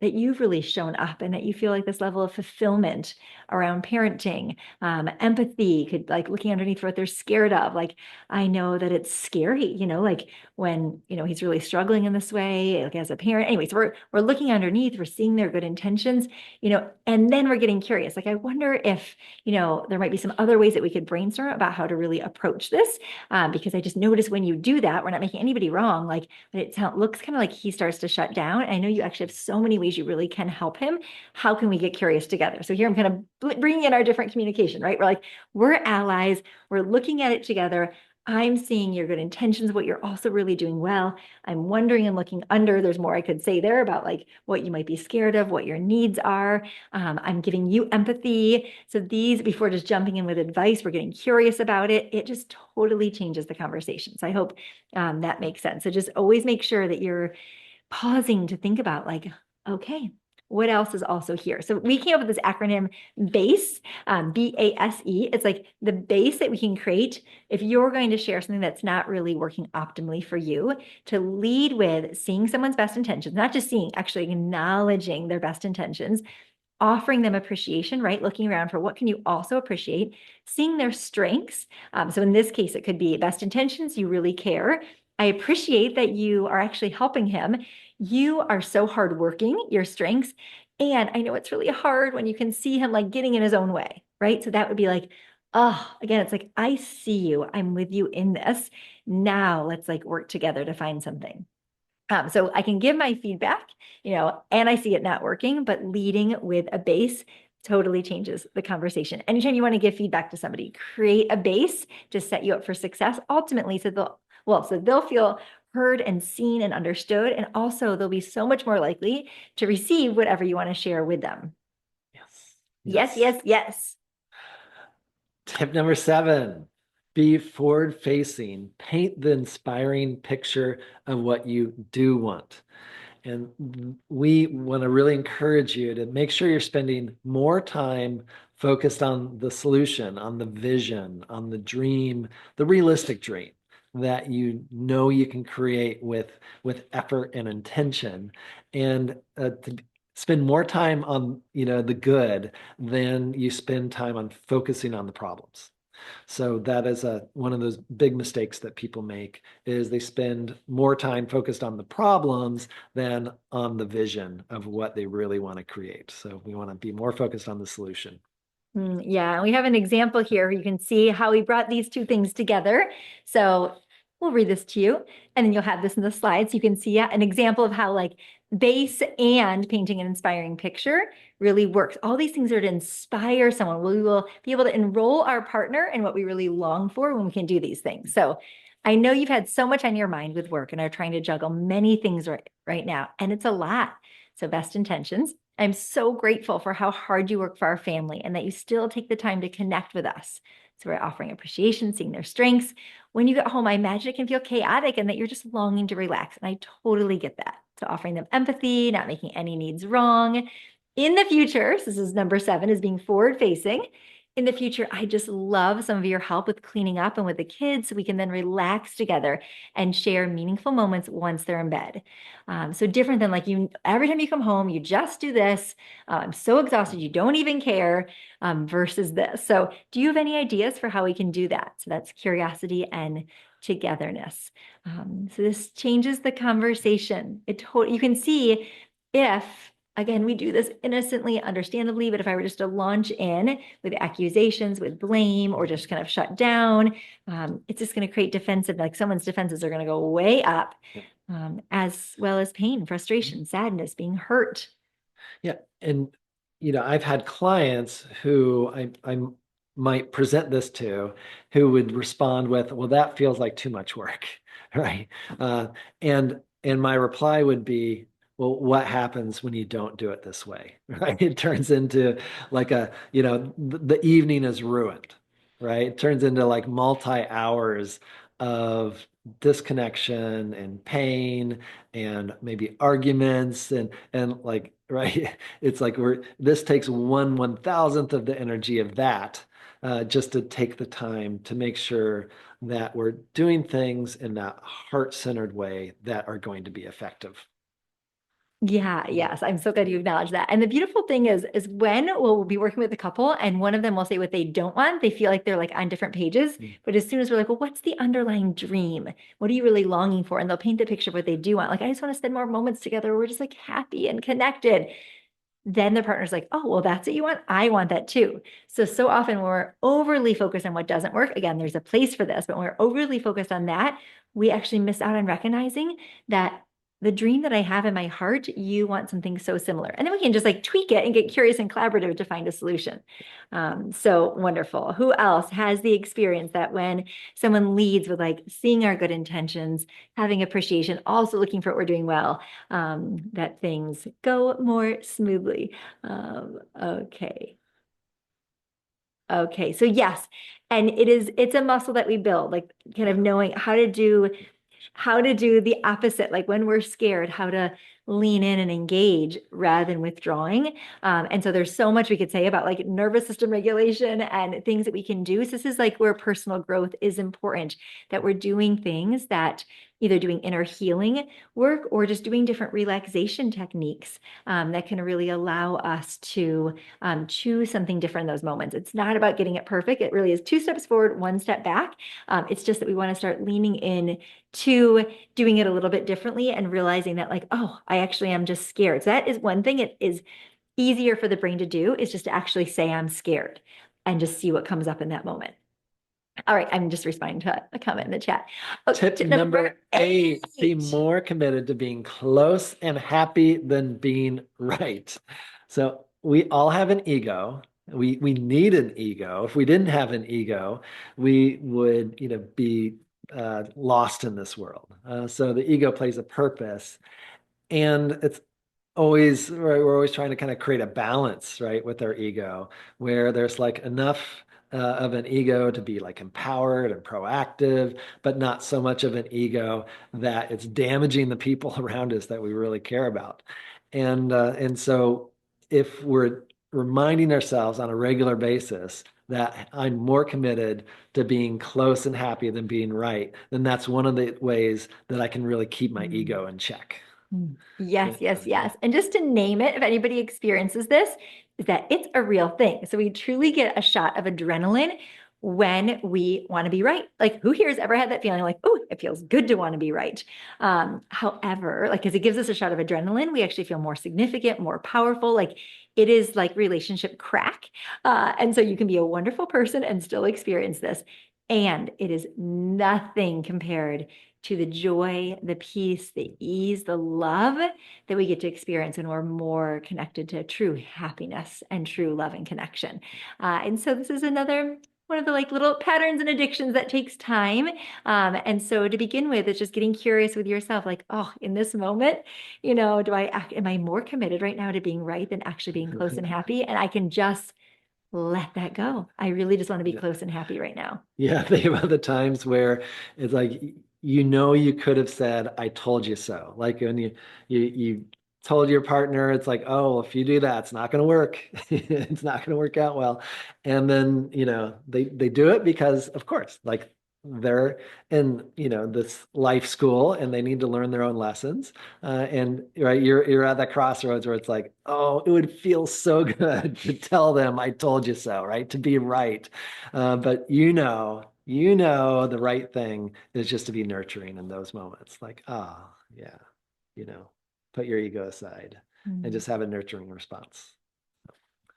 that you've really shown up and that you feel like this level of fulfillment around parenting. Empathy could like looking underneath what they're scared of. Like, I know that it's scary, like when, he's really struggling in this way, like as a parent. Anyways, we're looking underneath, we're seeing their good intentions, and then we're getting curious. Like, I wonder if, there might be some other ways that we could brainstorm about how to really approach this. Because I just noticed when you do that, we're not making anybody wrong. Like, but looks kind of like he starts to shut down. I know you actually have so many ways you really can help him. How can we get curious together? So here I'm kind of bringing in our different communication, right? We're like, we're allies. We're looking at it together. I'm seeing your good intentions, what you're also really doing well. I'm wondering and looking under. There's more I could say there about like what you might be scared of, what your needs are. I'm giving you empathy. So these, before just jumping in with advice, we're getting curious about it. It just totally changes the conversation. So I hope that makes sense. So just always make sure that you're pausing to think about like, okay, what else is also here? So we came up with this acronym BASE, BASE. It's like the base that we can create if you're going to share something that's not really working optimally for you, to lead with seeing someone's best intentions, not just seeing, actually acknowledging their best intentions, offering them appreciation, right? Looking around for what can you also appreciate, seeing their strengths. So in this case, it could be best intentions, you really care. I appreciate that you are actually helping him. You are so hardworking, your strengths. And I know it's really hard when you can see him like getting in his own way, right? So that would be like, oh, again, it's like, I see you. I'm with you in this. Now let's like work together to find something. So I can give my feedback, and I see it not working, but leading with a base totally changes the conversation. Anytime you want to give feedback to somebody, create a base to set you up for success ultimately. So they'll feel heard and seen and understood. And also they'll be so much more likely to receive whatever you want to share with them. Yes. Yes, Yes. yes, yes. Tip number 7, be forward facing. Paint the inspiring picture of what you do want. And we want to really encourage you to make sure you're spending more time focused on the solution, on the vision, on the dream, the realistic dream that you can create with effort and intention, and to spend more time on the good than you spend time on focusing on the problems. So that is one of those big mistakes that people make, is they spend more time focused on the problems than on the vision of what they really want to create. So we want to be more focused on the solution. Yeah, we have an example here. You can see how we brought these two things together. So we'll read this to you, and then you'll have this in the slides. You can see an example of how like base and painting an inspiring picture really works. All these things are to inspire someone. We will be able to enroll our partner in what we really long for when we can do these things. So I know you've had so much on your mind with work and are trying to juggle many things right now, and it's a lot. So best intentions. I'm so grateful for how hard you work for our family and that you still take the time to connect with us. So we're offering appreciation, seeing their strengths. When you get home, I imagine it can feel chaotic and that you're just longing to relax. And I totally get that. So offering them empathy, not making any needs wrong. In the future, so this is number 7, is being forward facing. In the future, I just love some of your help with cleaning up and with the kids so we can then relax together and share meaningful moments once they're in bed. So different than like you, every time you come home, you just do this. I'm so exhausted, you don't even care, versus this. So do you have any ideas for how we can do that? So that's curiosity and togetherness. So this changes the conversation. You can see if, again, we do this innocently, understandably, but if I were just to launch in with accusations, with blame, or just kind of shut down, it's just going to create defensive, like someone's defenses are going to go way up, as well as pain, frustration, sadness, being hurt. Yeah. And, I've had clients who I might present this to who would respond with, well, that feels like too much work. Right. And my reply would be, well, what happens when you don't do it this way? Right. It turns into like the evening is ruined. Right. It turns into like multi hours of disconnection and pain and maybe arguments and like right. It's like this takes 1/1000th of the energy of that, just to take the time to make sure that we're doing things in that heart-centered way that are going to be effective. Yeah, yes. I'm so glad you acknowledge that. And the beautiful thing is when we'll be working with a couple and one of them will say what they don't want, they feel like they're like on different pages. But as soon as we're like, well, what's the underlying dream? What are you really longing for? And they'll paint the picture of what they do want. Like, I just want to spend more moments together. Where we're just like happy and connected. Then the partner's like, oh, well, that's what you want. I want that too. So often when we're overly focused on what doesn't work, again, there's a place for this, but when we're overly focused on that, we actually miss out on recognizing that the dream that I have in my heart, you want something so similar. And then we can just like tweak it and get curious and collaborative to find a solution. So wonderful. Who else has the experience that when someone leads with like seeing our good intentions, having appreciation, also looking for what we're doing well, that things go more smoothly. Okay. Okay. So yes, and it's a muscle that we build, like kind of knowing how to do the opposite, like when we're scared, how to lean in and engage rather than withdrawing. And so there's so much we could say about like nervous system regulation and things that we can do. So this is like where personal growth is important, that we're doing things that either doing inner healing work or just doing different relaxation techniques that can really allow us to choose something different in those moments. It's not about getting it perfect. It really is 2 steps forward, 1 step back. It's just that we want to start leaning in to doing it a little bit differently and realizing that like, oh, I actually am just scared. So that is one thing. It is easier for the brain to do, is just to actually say I'm scared and just see what comes up in that moment. All right, I'm just responding to a comment in the chat. Okay, Tip number 8, be more committed to being close and happy than being right. So we all have an ego. We need an ego. If we didn't have an ego, we would, be lost in this world. So the ego plays a purpose, and it's always right, we're always trying to kind of create a balance, right, with our ego, where there's like enough of an ego to be like empowered and proactive, but not so much of an ego that it's damaging the people around us that we really care about. And so if we're reminding ourselves on a regular basis that I'm more committed to being close and happy than being right, then that's one of the ways that I can really keep my ego in check. Yes, yes, yes. And just to name it, if anybody experiences this, is that it's a real thing. So we truly get a shot of adrenaline when we want to be right. Like who here has ever had that feeling like, oh, it feels good to want to be right. However, like as it gives us a shot of adrenaline, we actually feel more significant, more powerful. Like it is like relationship crack. And so you can be a wonderful person and still experience this. And it is nothing compared to the joy, the peace, the ease, the love that we get to experience when we're more connected to true happiness and true love and connection. And so this is another one of the like little patterns and addictions that takes time. And so to begin with, it's just getting curious with yourself, like, oh, in this moment, am I more committed right now to being right than actually being close and happy? And I can just let that go. I really just want to be Yeah. close and happy right now. Yeah, think about the times where it's like you could have said, "I told you so." Like when you told your partner, it's like, "Oh, if you do that, it's not going to work. It's not going to work out well." And then, they do it because, of course, like they're in, this life school and they need to learn their own lessons. And right, you're at that crossroads where it's like, "Oh, it would feel so good to tell them I told you so," right? To be right. But the right thing is just to be nurturing in those moments. Like, yeah, you know, put your ego aside and Mm. just have a nurturing response.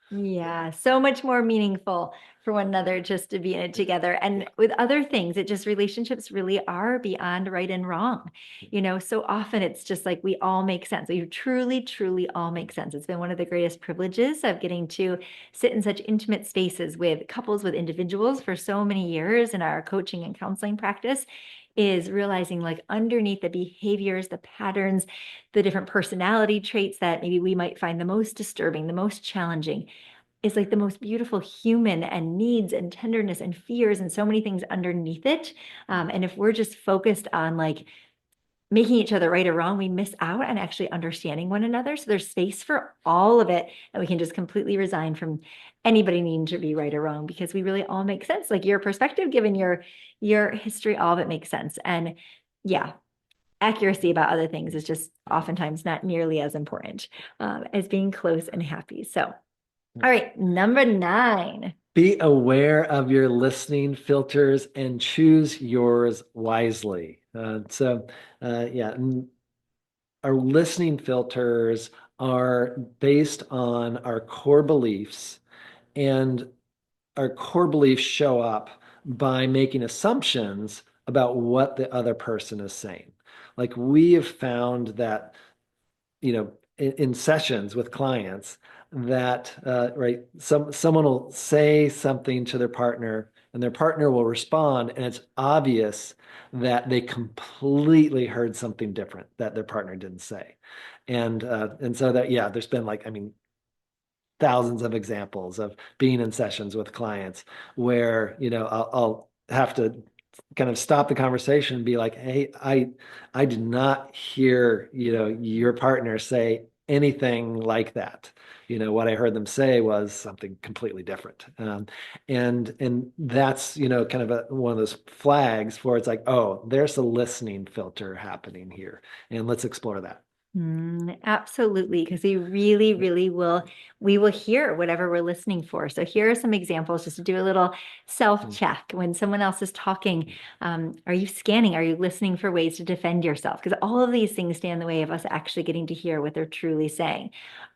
Yeah, so much more meaningful for one another just to be in it together. And with other things, it just relationships really are beyond right and wrong. So often it's just like we all make sense. We truly, truly all make sense. It's been one of the greatest privileges of getting to sit in such intimate spaces with couples, with individuals for so many years in our coaching and counseling practice. Is realizing like underneath the behaviors, the patterns, the different personality traits that maybe we might find the most disturbing, the most challenging is like the most beautiful human and needs and tenderness and fears and so many things underneath it. And if we're just focused on like making each other right or wrong, we miss out on actually understanding one another. So there's space for all of it. And we can just completely resign from anybody needing to be right or wrong because we really all make sense. Like your perspective, given your history, all of it makes sense. And yeah, accuracy about other things is just oftentimes not nearly as important as being close and happy. So, all right, number 9. Be aware of your listening filters and choose yours wisely. Yeah, our listening filters are based on our core beliefs, and our core beliefs show up by making assumptions about what the other person is saying. Like we have found that, in sessions with clients that, right, someone will say something to their partner and their partner will respond, and it's obvious that they completely heard something different that their partner didn't say. And so that, yeah, there's been like, I mean, thousands of examples of being in sessions with clients where, I'll have to kind of stop the conversation and be like, hey, I did not hear, your partner say anything like that. What I heard them say was something completely different. And that's, kind of one of those flags for it's like, oh, there's a listening filter happening here. And let's explore that. Absolutely, because we really, really we will hear whatever we're listening for. So here are some examples just to do a little self-check. When someone else is talking, are you scanning? Are you listening for ways to defend yourself? Because all of these things stand in the way of us actually getting to hear what they're truly saying.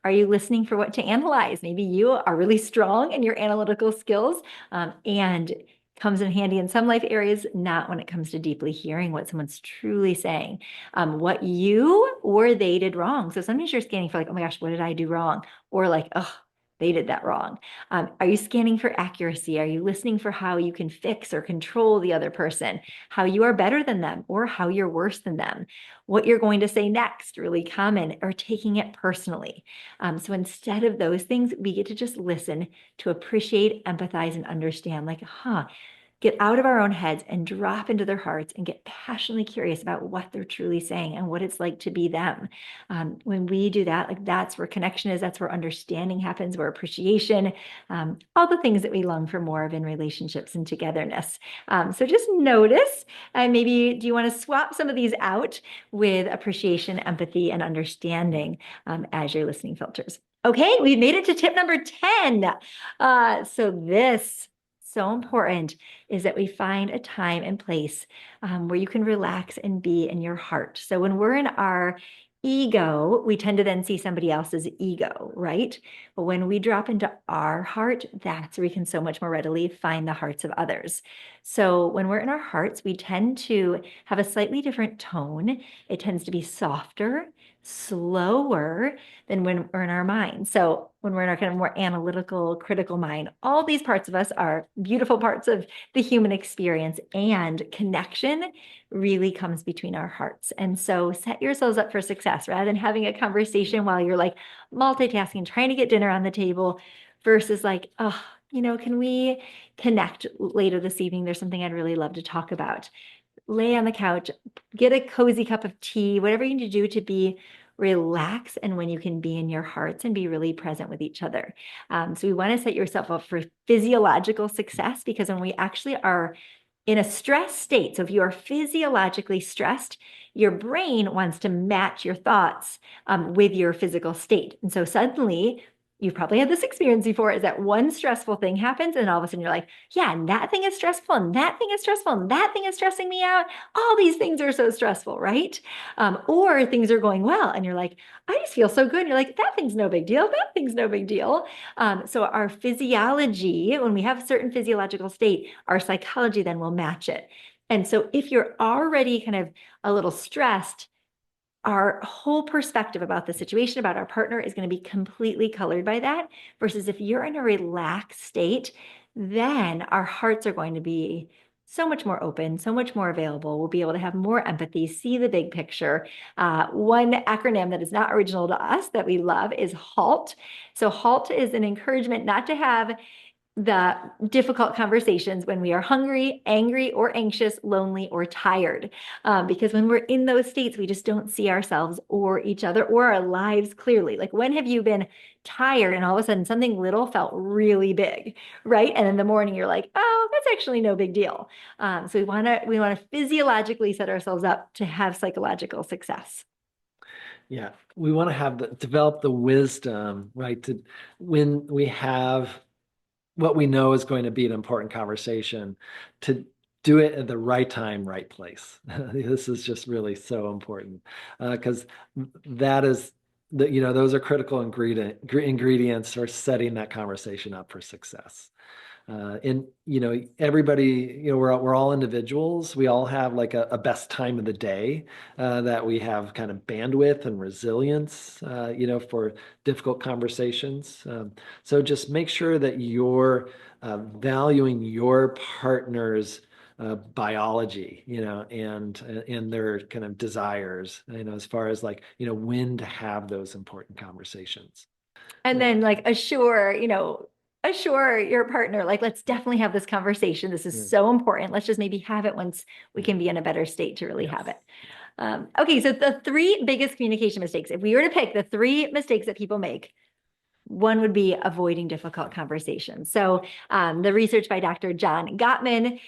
Are you listening for what to analyze? Maybe you are really strong in your analytical skills, and comes in handy in some life areas, not when it comes to deeply hearing what someone's truly saying, what you or they did wrong. So sometimes you're scanning for like, oh my gosh, what did I do wrong? Or like, oh, they did that wrong. Are you scanning for accuracy? Are you listening for how you can fix or control the other person, how you are better than them or how you're worse than them, what you're going to say next, really common, or taking it personally? So instead of those things, we get to just listen to appreciate, empathize, and understand like, get out of our own heads and drop into their hearts and get passionately curious about what they're truly saying and what it's like to be them. When we do that, like that's where connection is, that's where understanding happens, where appreciation, all the things that we long for more of in relationships and togetherness. So just notice, and maybe do you want to swap some of these out with appreciation, empathy, and understanding as your listening filters? Okay, we made it to tip number 10. So this so important is that we find a time and place where you can relax and be in your heart. So when we're in our ego, we tend to then see somebody else's ego, right? But when we drop into our heart, that's where we can so much more readily find the hearts of others. So when we're in our hearts, we tend to have a slightly different tone. It tends to be softer, slower than when we're in our mind. So when we're in our kind of more analytical, critical mind, all these parts of us are beautiful parts of the human experience, and connection really comes between our hearts. And so set yourselves up for success rather than having a conversation while you're like multitasking, trying to get dinner on the table versus like, oh, can we connect later this evening? There's something I'd really love to talk about. Lay on the couch, get a cozy cup of tea, whatever you need to do to be relax and when you can be in your hearts and be really present with each other. So we want to set yourself up for physiological success, because when we actually are in a stress state, so if you are physiologically stressed, your brain wants to match your thoughts with your physical state. And so suddenly, you've probably had this experience before, is that one stressful thing happens and all of a sudden you're like, yeah, and that thing is stressful, and that thing is stressful, and that thing is stressing me out. All these things are so stressful, right? Or things are going well and you're like, I just feel so good. And you're like, that thing's no big deal. That thing's no big deal. So our physiology, when we have a certain physiological state, our psychology then will match it. And so if you're already kind of a little stressed, our whole perspective about the situation, about our partner, is going to be completely colored by that. Versus if you're in a relaxed state, then our hearts are going to be so much more open, so much more available. We'll be able to have more empathy, see the big picture. One acronym that is not original to us that we love is HALT. So HALT is an encouragement not to have the difficult conversations when we are hungry, angry, or anxious, lonely, or tired. Because when we're in those states, we just don't see ourselves or each other or our lives clearly. Like, when have you been tired and all of a sudden something little felt really big, right? And in the morning you're like, oh, that's actually no big deal. So we want to physiologically set ourselves up to have psychological success. Yeah, we want to develop the wisdom, right? To when we have what we know is going to be an important conversation, to do it at the right time, right place. This is just really so important, because that is those are critical ingredients for setting that conversation up for success. And everybody, we're all individuals. We all have like a best time of the day that we have kind of bandwidth and resilience, for difficult conversations. So just make sure that you're valuing your partner's biology, and their kind of desires, as far as like, when to have those important conversations. And then like assure your partner, like, let's definitely have this conversation. This is Yeah. so important. Let's just maybe have it once we can be in a better state to really have Yes. it. Okay, so the three biggest communication mistakes, if we were to pick the three mistakes that people make, one would be avoiding difficult conversations. So the research by Dr. John Gottman,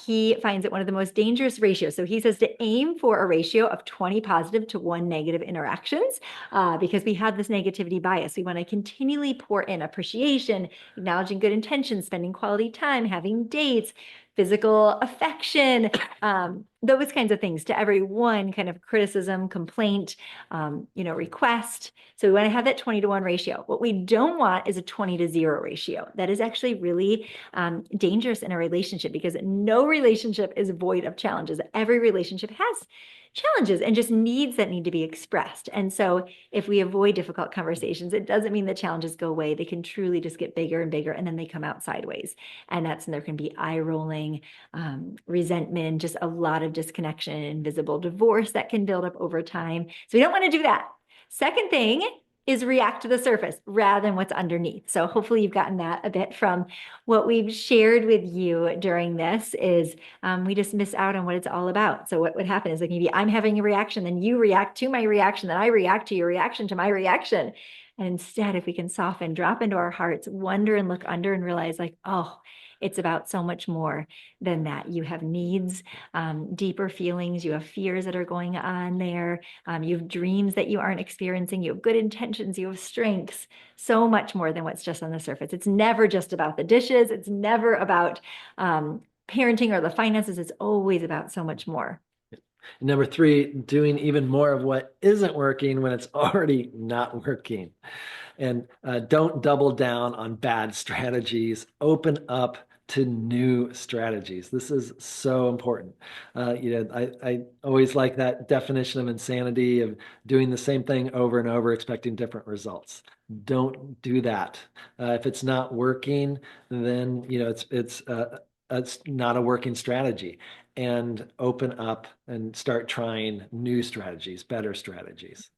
he finds it one of the most dangerous ratios. So he says to aim for a ratio of 20 positive to 1 negative interactions, because we have this negativity bias. We want to continually pour in appreciation, acknowledging good intentions, spending quality time, having dates, physical affection, those kinds of things to every one kind of criticism, complaint, request. So we want to have that 20 to 1 ratio. What we don't want is a 20 to 0 ratio. That is actually really dangerous in a relationship, because no relationship is void of challenges. Every relationship has challenges and just needs that need to be expressed. And so if we avoid difficult conversations, it doesn't mean the challenges go away. They can truly just get bigger and bigger, and then they come out sideways. And that's when there can be eye rolling, resentment, just a lot of disconnection, invisible divorce that can build up over time. So we don't want to do that. Second thing is react to the surface rather than what's underneath. So hopefully you've gotten that a bit from what we've shared with you during this, is we just miss out on what it's all about. So what would happen is, like, maybe I'm having a reaction, then you react to my reaction, then I react to your reaction to my reaction. And instead, if we can soften, drop into our hearts, wonder and look under and realize, like, oh, it's about so much more than that. You have needs, deeper feelings, you have fears that are going on there, you have dreams that you aren't experiencing, you have good intentions, you have strengths, so much more than what's just on the surface. It's never just about the dishes. It's never about parenting or the finances. It's always about so much more. Number three, doing even more of what isn't working when it's already not working. And don't double down on bad strategies. Open up to new strategies. This is so important. I always like that definition of insanity of doing the same thing over and over, expecting different results. Don't do that. If it's not working, then it's not a working strategy. And open up and start trying new strategies, better strategies.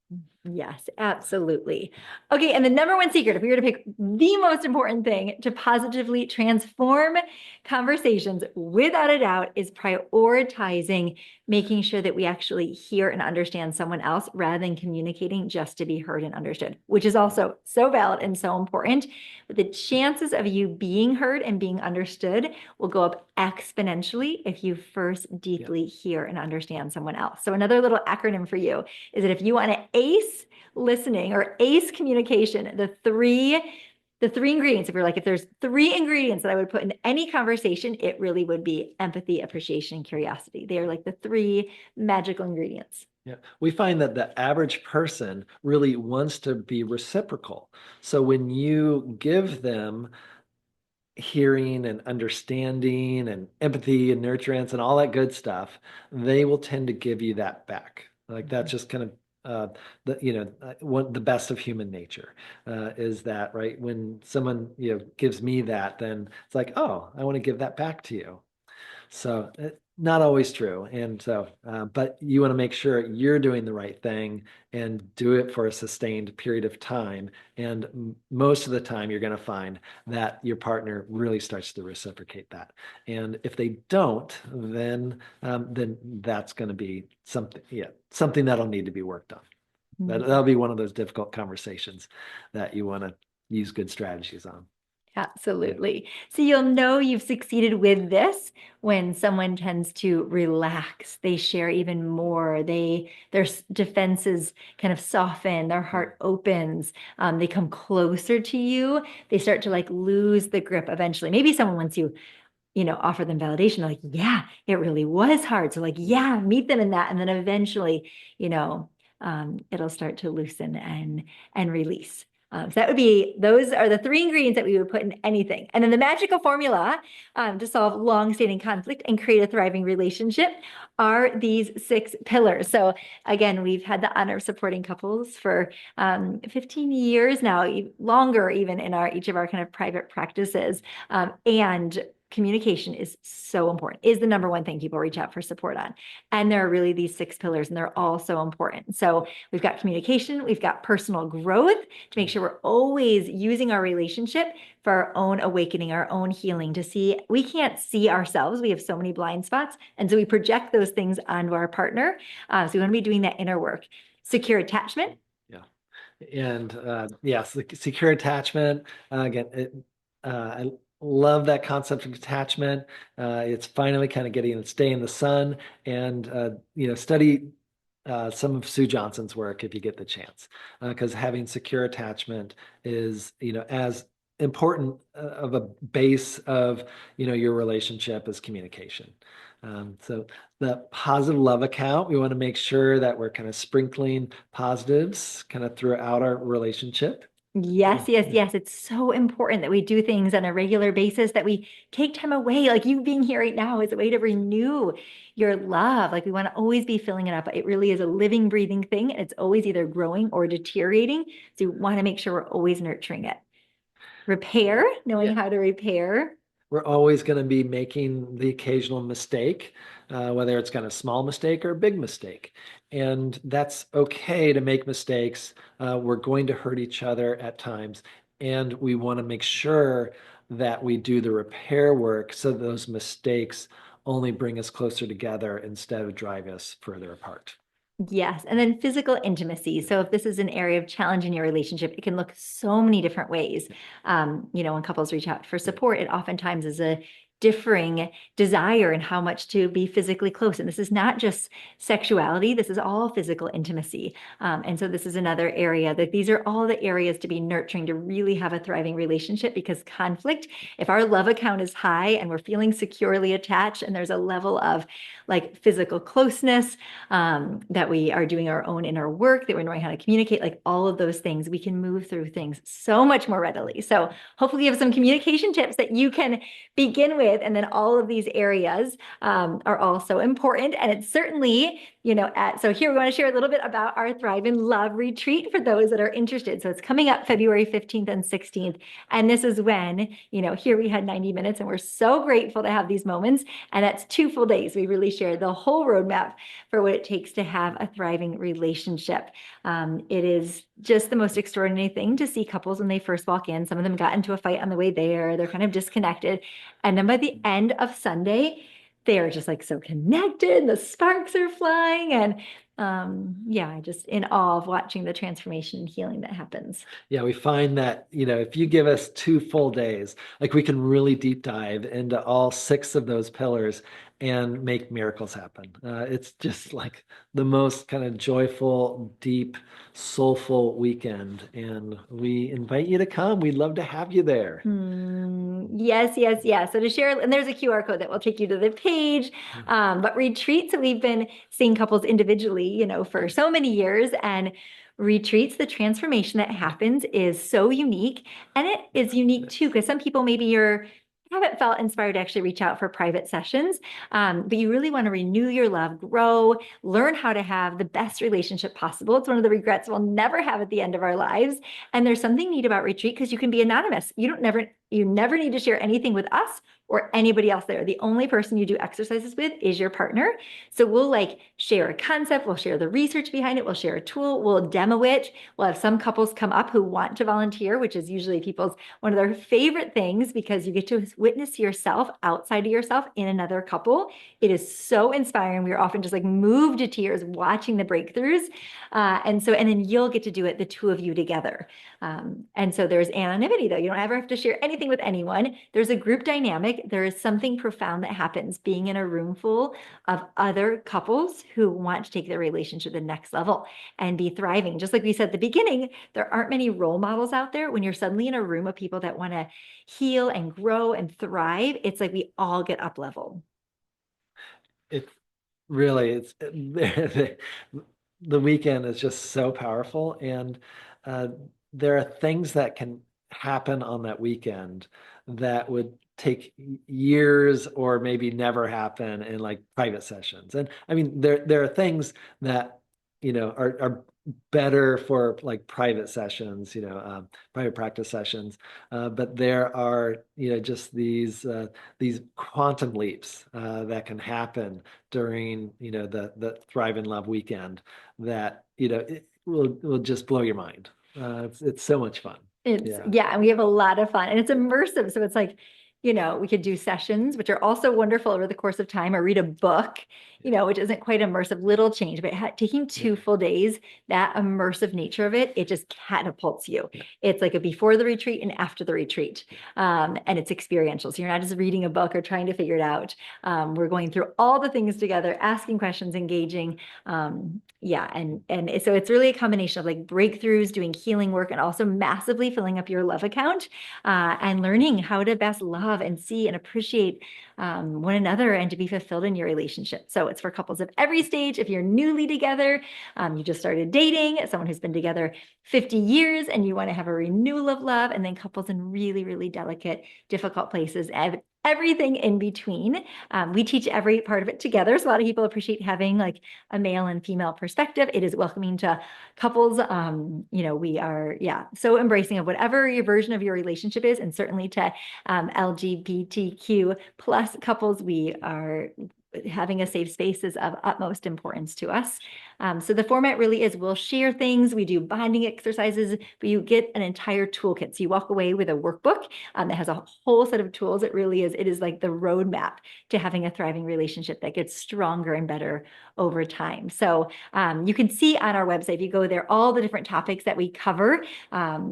Yes, absolutely. Okay, and the number one secret, if we were to pick the most important thing to positively transform conversations, without a doubt, is prioritizing making sure that we actually hear and understand someone else rather than communicating just to be heard and understood, which is also so valid and so important. But the chances of you being heard and being understood will go up exponentially if you first deeply hear and understand someone else. So another little acronym for you is that if you want to ace listening or ace communication, the three ingredients, if there's three ingredients that I would put in any conversation, it really would be empathy, appreciation, and curiosity. They are like the three magical ingredients. Yeah, we find that the average person really wants to be reciprocal. So when you give them hearing and understanding and empathy and nurturance and all that good stuff, they will tend to give you that back. Like that's just kind of the best of human nature is that, right? When someone gives me that, then it's like, oh, I want to give that back to you. So not always true. And so, but you want to make sure you're doing the right thing and do it for a sustained period of time. And most of the time, you're going to find that your partner really starts to reciprocate that. And if they don't, then that's going to be something that'll need to be worked on. That'll be one of those difficult conversations that you want to use good strategies on. Absolutely. So you'll know you've succeeded with this when someone tends to relax. They share even more. Their defenses kind of soften. Their heart opens. They come closer to you. They start to like lose the grip eventually. Maybe someone wants you, offer them validation. Like, yeah, it really was hard. So like, yeah, meet them in that, and then eventually, it'll start to loosen and release. So those are the three ingredients that we would put in anything. And then the magical formula to solve long-standing conflict and create a thriving relationship are these 6 pillars. So again, we've had the honor of supporting couples for 15 years now, longer even in each of our kind of private practices. And communication is so important, is the number one thing people reach out for support on. And there are really these 6 pillars, and they're all so important. So we've got communication, we've got personal growth to make sure we're always using our relationship for our own awakening, our own healing, to see we can't see ourselves. We have so many blind spots. And so we project ththose things onto our partner. So we want to be doing that inner work. Secure attachment. Yeah. And yes, the secure attachment, again, I love that concept of attachment. It's finally kind of getting its day in the sun, and study some of Sue Johnson's work if you get the chance, because having secure attachment is as important of a base of your relationship as communication. So the positive love account, we want to make sure that we're kind of sprinkling positives kind of throughout our relationship. Yes, yes, yes. It's so important that we do things on a regular basis, that we take time away. Like you being here right now is a way to renew your love. Like we want to always be filling it up. It really is a living, breathing thing. And it's always either growing or deteriorating. So you want to make sure we're always nurturing it. Repair, knowing how to repair. We're always going to be making the occasional mistake, whether it's kind of small mistake or a big mistake. And that's okay to make mistakes. We're going to hurt each other at times. And we want to make sure that we do the repair work so those mistakes only bring us closer together instead of drive us further apart. Yes. And then physical intimacy. So if this is an area of challenge in your relationship, it can look so many different ways. When couples reach out for support, it oftentimes is a differing desire and how much to be physically close. And this is not just sexuality, this is all physical intimacy. And so this is another area that these are all the areas to be nurturing to really have a thriving relationship, because conflict, if our love account is high and we're feeling securely attached and there's a level of like physical closeness, that we are doing our own inner work, that we're knowing how to communicate, like all of those things, we can move through things so much more readily. So hopefully you have some communication tips that you can begin with. And then all of these areas are also important. And it's certainly, so here we want to share a little bit about our Thrive in Love retreat for those that are interested. So it's coming up February 15th and 16th. And this is when, here we had 90 minutes and we're so grateful to have these moments. And that's 2 full days. We really share the whole roadmap for what it takes to have a thriving relationship. It is just the most extraordinary thing to see couples when they first walk in. Some of them got into a fight on the way there. They're kind of disconnected. And then by the end of Sunday, they are just like so connected. The sparks are flying. And just in awe of watching the transformation and healing that happens. Yeah, we find that, if you give us 2 full days, like we can really deep dive into all 6 of those pillars and make miracles happen. It's just like the most kind of joyful, deep, soulful weekend. And we invite you to come. We'd love to have you there. Yes, yes, yes. So to share, and there's a QR code that will take you to the page. But retreats, we've been seeing couples individually, for so many years, and retreats, the transformation that happens is so unique. And it is unique too, because some people maybe haven't felt inspired to actually reach out for private sessions, but you really want to renew your love, grow, learn how to have the best relationship possible. It's one of the regrets we'll never have at the end of our lives. And there's something neat about retreat because you can be anonymous. You never need to share anything with us or anybody else there. The only person you do exercises with is your partner. So we'll share a concept, we'll share the research behind it, we'll share a tool, we'll demo it. We'll have some couples come up who want to volunteer, which is usually people's one of their favorite things, because you get to witness yourself outside of yourself in another couple. It is so inspiring. We are often just moved to tears watching the breakthroughs. And then you'll get to do it, the 2 of you together. And so there's anonymity though. You don't ever have to share anything with anyone. There's a group dynamic. There is something profound that happens being in a room full of other couples who want to take their relationship to the next level and be thriving. Just like we said at the beginning, there aren't many role models out there. When you're suddenly in a room of people that want to heal and grow and thrive, it's like we all get up level. It's really, the weekend is just so powerful. And there are things that can happen on that weekend that would take years or maybe never happen in private sessions. And I mean, there are things that, are better for private sessions, private practice sessions. But there are, just these quantum leaps that can happen during, the Thrive in Love weekend that, it will just blow your mind. It's so much fun. And we have a lot of fun, and it's immersive. So it's we could do sessions, which are also wonderful over the course of time, or read a book, which isn't quite immersive, little change, but taking 2 full days, that immersive nature of it just catapults you. It's like a before the retreat and after the retreat. And it's experiential. So you're not just reading a book or trying to figure it out. We're going through all the things together, asking questions, engaging. And so it's really a combination of breakthroughs, doing healing work, and also massively filling up your love account, and learning how to best love and see and appreciate one another and to be fulfilled in your relationship. So it's for couples of every stage. If you're newly together, you just started dating, someone who's been together 50 years and you want to have a renewal of love, and then couples in really, really delicate, difficult places, everything in between. We teach every part of it together. So a lot of people appreciate having a male and female perspective. It is welcoming to couples. We are, so embracing of whatever your version of your relationship is. And certainly to LGBTQ plus couples, we are having a safe space is of utmost importance to us. So the format really is, we'll share things, we do bonding exercises, but you get an entire toolkit. So you walk away with a workbook that has a whole set of tools. It is like the roadmap to having a thriving relationship that gets stronger and better over time. So you can see on our website, if you go there, all the different topics that we cover,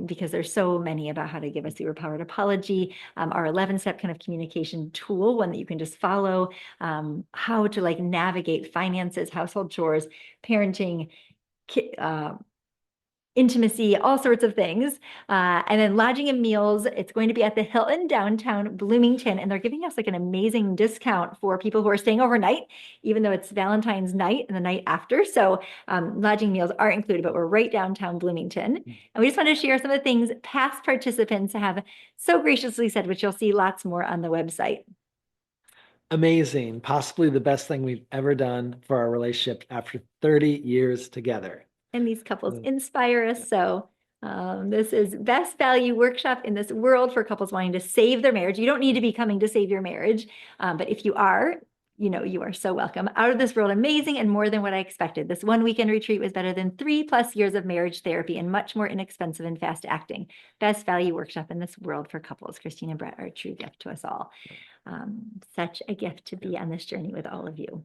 because there's so many about how to give a superpowered apology, our 11-step kind of communication tool, one that you can just follow, how to like navigate finances, household chores, parenting, intimacy, all sorts of things. And then lodging and meals, it's going to be at the Hilton downtown Bloomington. And they're giving us like an amazing discount for people who are staying overnight, even though it's Valentine's night and the night after. So lodging meals are included, but we're right downtown Bloomington. And we just want to share some of the things past participants have so graciously said, which you'll see lots more on the website. Amazing. Possibly the best thing we've ever done for our relationship after 30 years together. And these couples inspire us. So this is best value workshop in this world for couples wanting to save their marriage. You don't need to be coming to save your marriage. But if you are, you are so welcome. Out of this world, amazing and more than what I expected. This one weekend retreat was better than 3+ years of marriage therapy and much more inexpensive and fast acting. Best value workshop in this world for couples. Christine and Brett are a true gift to us all. Such a gift to be on this journey with all of you.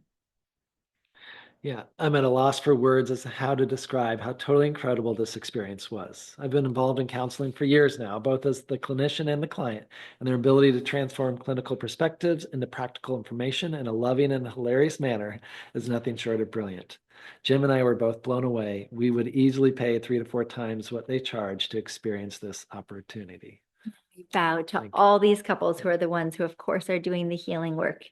Yeah, I'm at a loss for words as to how to describe how totally incredible this experience was. I've been involved in counseling for years now, both as the clinician and the client, and their ability to transform clinical perspectives into practical information in a loving and hilarious manner is nothing short of brilliant. Jim and I were both blown away. We would easily pay 3 to 4 times what they charge to experience this opportunity. We bow to all these couples who are the ones who, of course, are doing the healing work.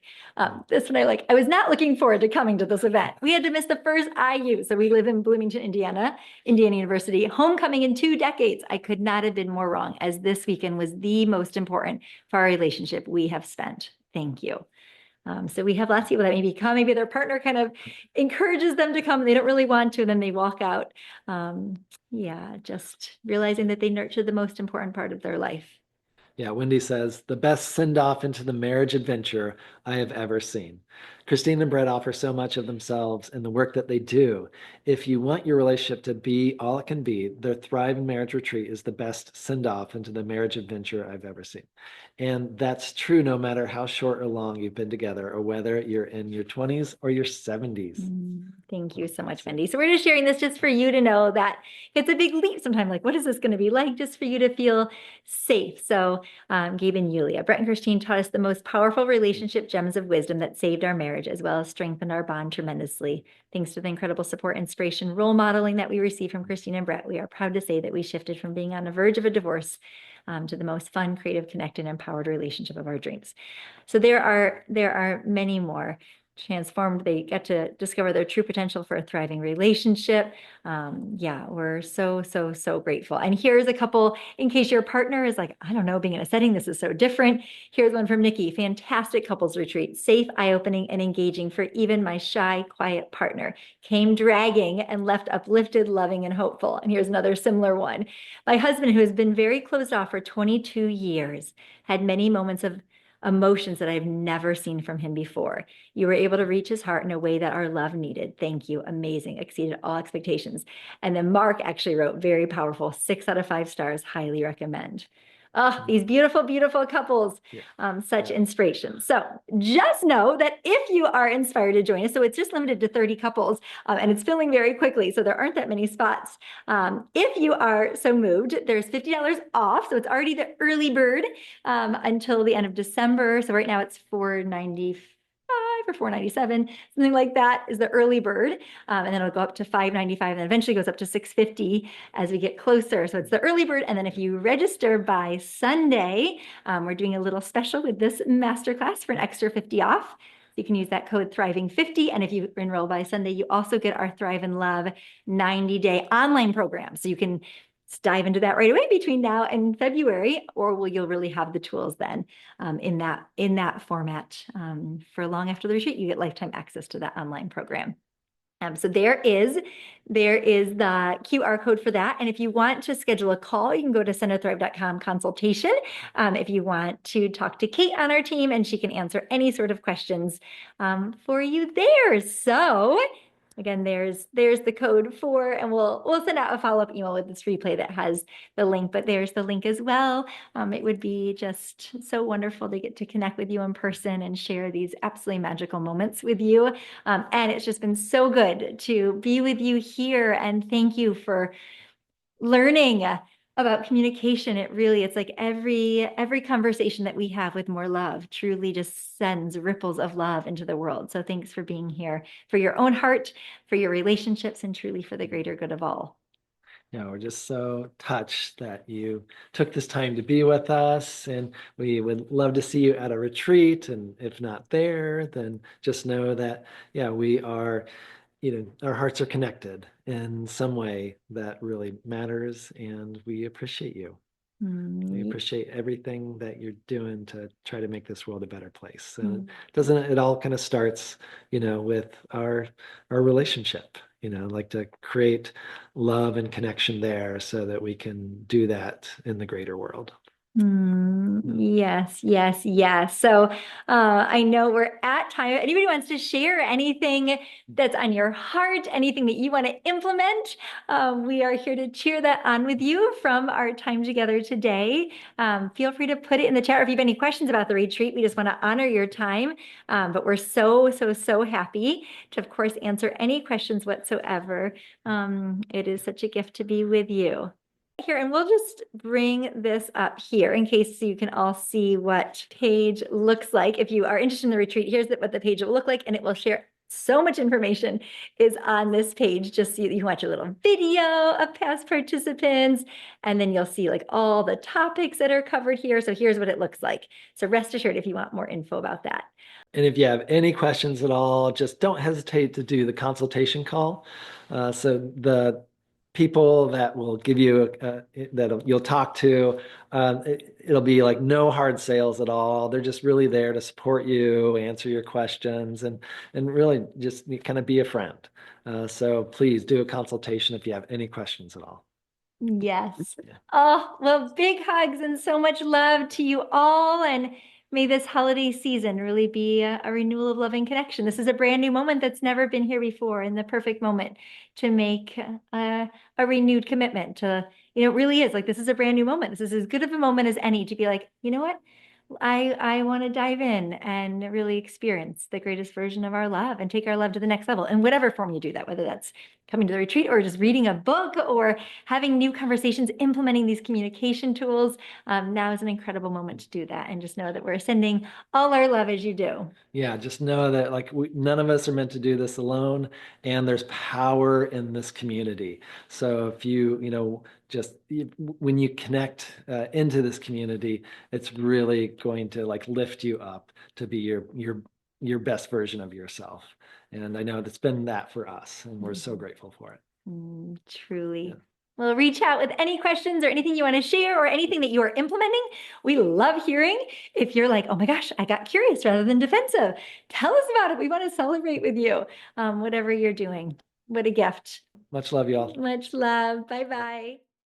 This one I was not looking forward to coming to this event. We had to miss the first IU. So we live in Bloomington, Indiana University, homecoming in 2 decades. I could not have been more wrong, as this weekend was the most important for our relationship we have spent. Thank you. So we have lots of people that maybe come, maybe their partner kind of encourages them to come and they don't really want to, and then they walk out. Yeah, just realizing that they nurture the most important part of their life. Yeah, Wendy says, the best send-off into the marriage adventure I have ever seen. Christine and Brett offer so much of themselves in the work that they do. If you want your relationship to be all it can be, their Thrive Marriage Retreat is the best send-off into the marriage adventure I've ever seen. And that's true no matter how short or long you've been together, or whether you're in your 20s or your 70s. Thank you so much, Wendy. So we're just sharing this just for you to know that it's a big leap sometimes. Like, what is this going to be like? Just for you to feel safe. So Gabe and Yulia, Brett and Christine taught us the most powerful relationship gems of wisdom that saved our marriage, as well as strengthened our bond tremendously. Thanks to the incredible support, inspiration, role modeling that we received from Christine and Brett, we are proud to say that we shifted from being on the verge of a divorce to the most fun, creative, connected, and empowered relationship of our dreams. So there are many more. Transformed, they get to discover their true potential for a thriving relationship. Yeah, we're so grateful. And here's a couple, in case your partner is like, I don't know, being in a setting, this is so different. Here's one from Nikki. Fantastic couples retreat, safe, eye-opening, and engaging for even my shy, quiet partner. Came dragging and left uplifted, loving, and hopeful. And here's another similar one. My husband, who has been very closed off for 22 years, had many moments of emotions that I've never seen from him before. You were able to reach his heart in a way that our love needed. Thank you. Amazing. Exceeded all expectations. And then Mark actually wrote, very powerful, 6 out of 5 stars, highly recommend. Oh, these beautiful, beautiful couples, such inspiration. So just know that if you are inspired to join us, so it's just limited to 30 couples and it's filling very quickly. So there aren't that many spots. If you are so moved, there's $50 off. So it's already the early bird until the end of December. So right now it's $495 or $497, something like that is the early bird. And then it'll go up to $595 and then eventually goes up to $650 as we get closer. So it's the early bird. And then if you register by Sunday, we're doing a little special with this masterclass for an extra 50 off. You can use that code Thriving50. And if you enroll by Sunday, you also get our Thrive and Love 90-day online program. So you can dive into that right away between now and February, or you'll really have the tools then in that format for long after the retreat. You get lifetime access to that online program. So there is the QR code for that. And if you want to schedule a call, you can go to centerthrive.com consultation. If you want to talk to Kate on our team, and she can answer any sort of questions for you there. So again, there's the code for, and we'll send out a follow-up email with this replay that has the link, but there's the link as well. It would be just so wonderful to get to connect with you in person and share these absolutely magical moments with you. And it's just been so good to be with you here. And thank you for learning about communication. It's like every conversation that we have with more love truly just sends ripples of love into the world. So thanks for being here, for your own heart, for your relationships, and truly for the greater good of all. We're just so touched that you took this time to be with us, and we would love to see you at a retreat. And if not there, then just know that, we are, our hearts are connected in some way that really matters, and we appreciate you. We appreciate everything that you're doing to try to make this world a better place. And doesn't it all kind of starts, with our relationship, like to create love and connection there so that we can do that in the greater world. Yes, yes, yes. So I know we're at time. If anybody wants to share anything that's on your heart, anything that you want to implement, we are here to cheer that on with you from our time together today. Feel free to put it in the chat, or if you have any questions about the retreat. We just want to honor your time. But we're so, so, so happy to, of course, answer any questions whatsoever. It is such a gift to be with you here, and we'll just bring this up here in case you can all see what page looks like. If you are interested in the retreat, here's what the page will look like, and it will share so much information is on this page, just so you can watch a little video of past participants, and then you'll see like all the topics that are covered here. So here's what it looks like. So rest assured, if you want more info about that. And if you have any questions at all, just don't hesitate to do the consultation call. So the people that will give you that you'll talk to, it'll be like no hard sales at all. They're just really there to support you, answer your questions, and really just kind of be a friend. So please do a consultation if you have any questions at all. Yes. Yeah. Oh, well, big hugs and so much love to you all. And may this holiday season really be a renewal of loving connection. This is a brand new moment that's never been here before, and the perfect moment to make a renewed commitment to, it really is like, this is a brand new moment. This is as good of a moment as any to be like, you know what? I want to dive in and really experience the greatest version of our love and take our love to the next level in whatever form you do that, whether that's coming to the retreat or just reading a book or having new conversations, implementing these communication tools. Now is an incredible moment to do that, and just know that we're sending all our love as you do. Yeah, just know that like none of us are meant to do this alone, and there's power in this community. So if just when you connect into this community, it's really going to like lift you up to be your best version of yourself. And I know that's been that for us, and we're so grateful for it. Truly. Yeah. Well, reach out with any questions or anything you want to share or anything that you are implementing. We love hearing. If you're like, oh my gosh, I got curious rather than defensive, tell us about it. We want to celebrate with you. Whatever you're doing. What a gift. Much love, y'all. Much love. Bye-bye.